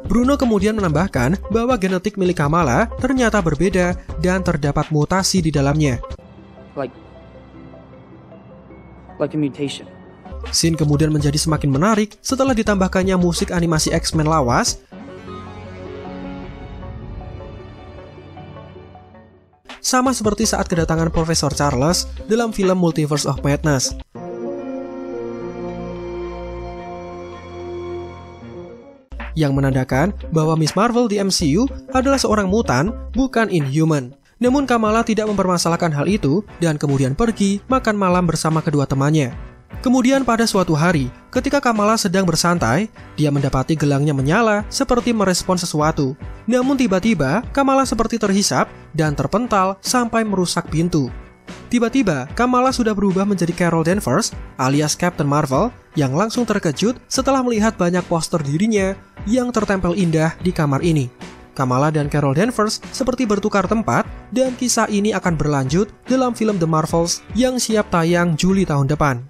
Bruno kemudian menambahkan bahwa genetik milik Kamala ternyata berbeda dan terdapat mutasi di dalamnya. Like a mutation. Scene kemudian menjadi semakin menarik setelah ditambahkannya musik animasi X-Men lawas sama seperti saat kedatangan Profesor Charles dalam film Multiverse of Madness. Yang menandakan bahwa Miss Marvel di MCU adalah seorang mutan, bukan Inhuman. Namun Kamala tidak mempermasalahkan hal itu dan kemudian pergi makan malam bersama kedua temannya. Kemudian pada suatu hari, ketika Kamala sedang bersantai, dia mendapati gelangnya menyala seperti merespon sesuatu. Namun tiba-tiba, Kamala seperti terhisap dan terpental sampai merusak pintu. Tiba-tiba, Kamala sudah berubah menjadi Carol Danvers alias Captain Marvel yang langsung terkejut setelah melihat banyak poster dirinya yang tertempel indah di kamar ini. Kamala dan Carol Danvers seperti bertukar tempat dan kisah ini akan berlanjut dalam film The Marvels yang siap tayang Juli tahun depan.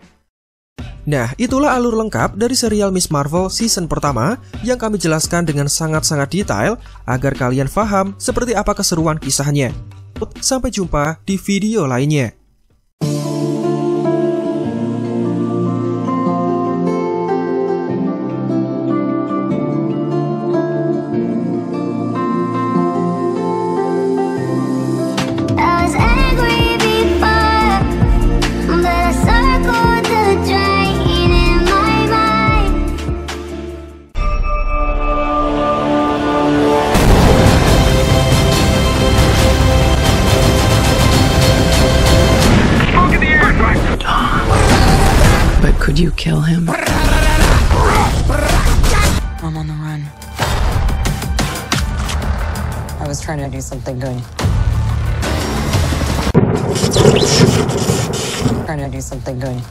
Nah, itulah alur lengkap dari serial Miss Marvel season pertama yang kami jelaskan dengan sangat-sangat detail agar kalian paham seperti apa keseruan kisahnya. Sampai jumpa di video lainnya. Could you kill him? I'm on the run. I was trying to do something good. Trying to do something good.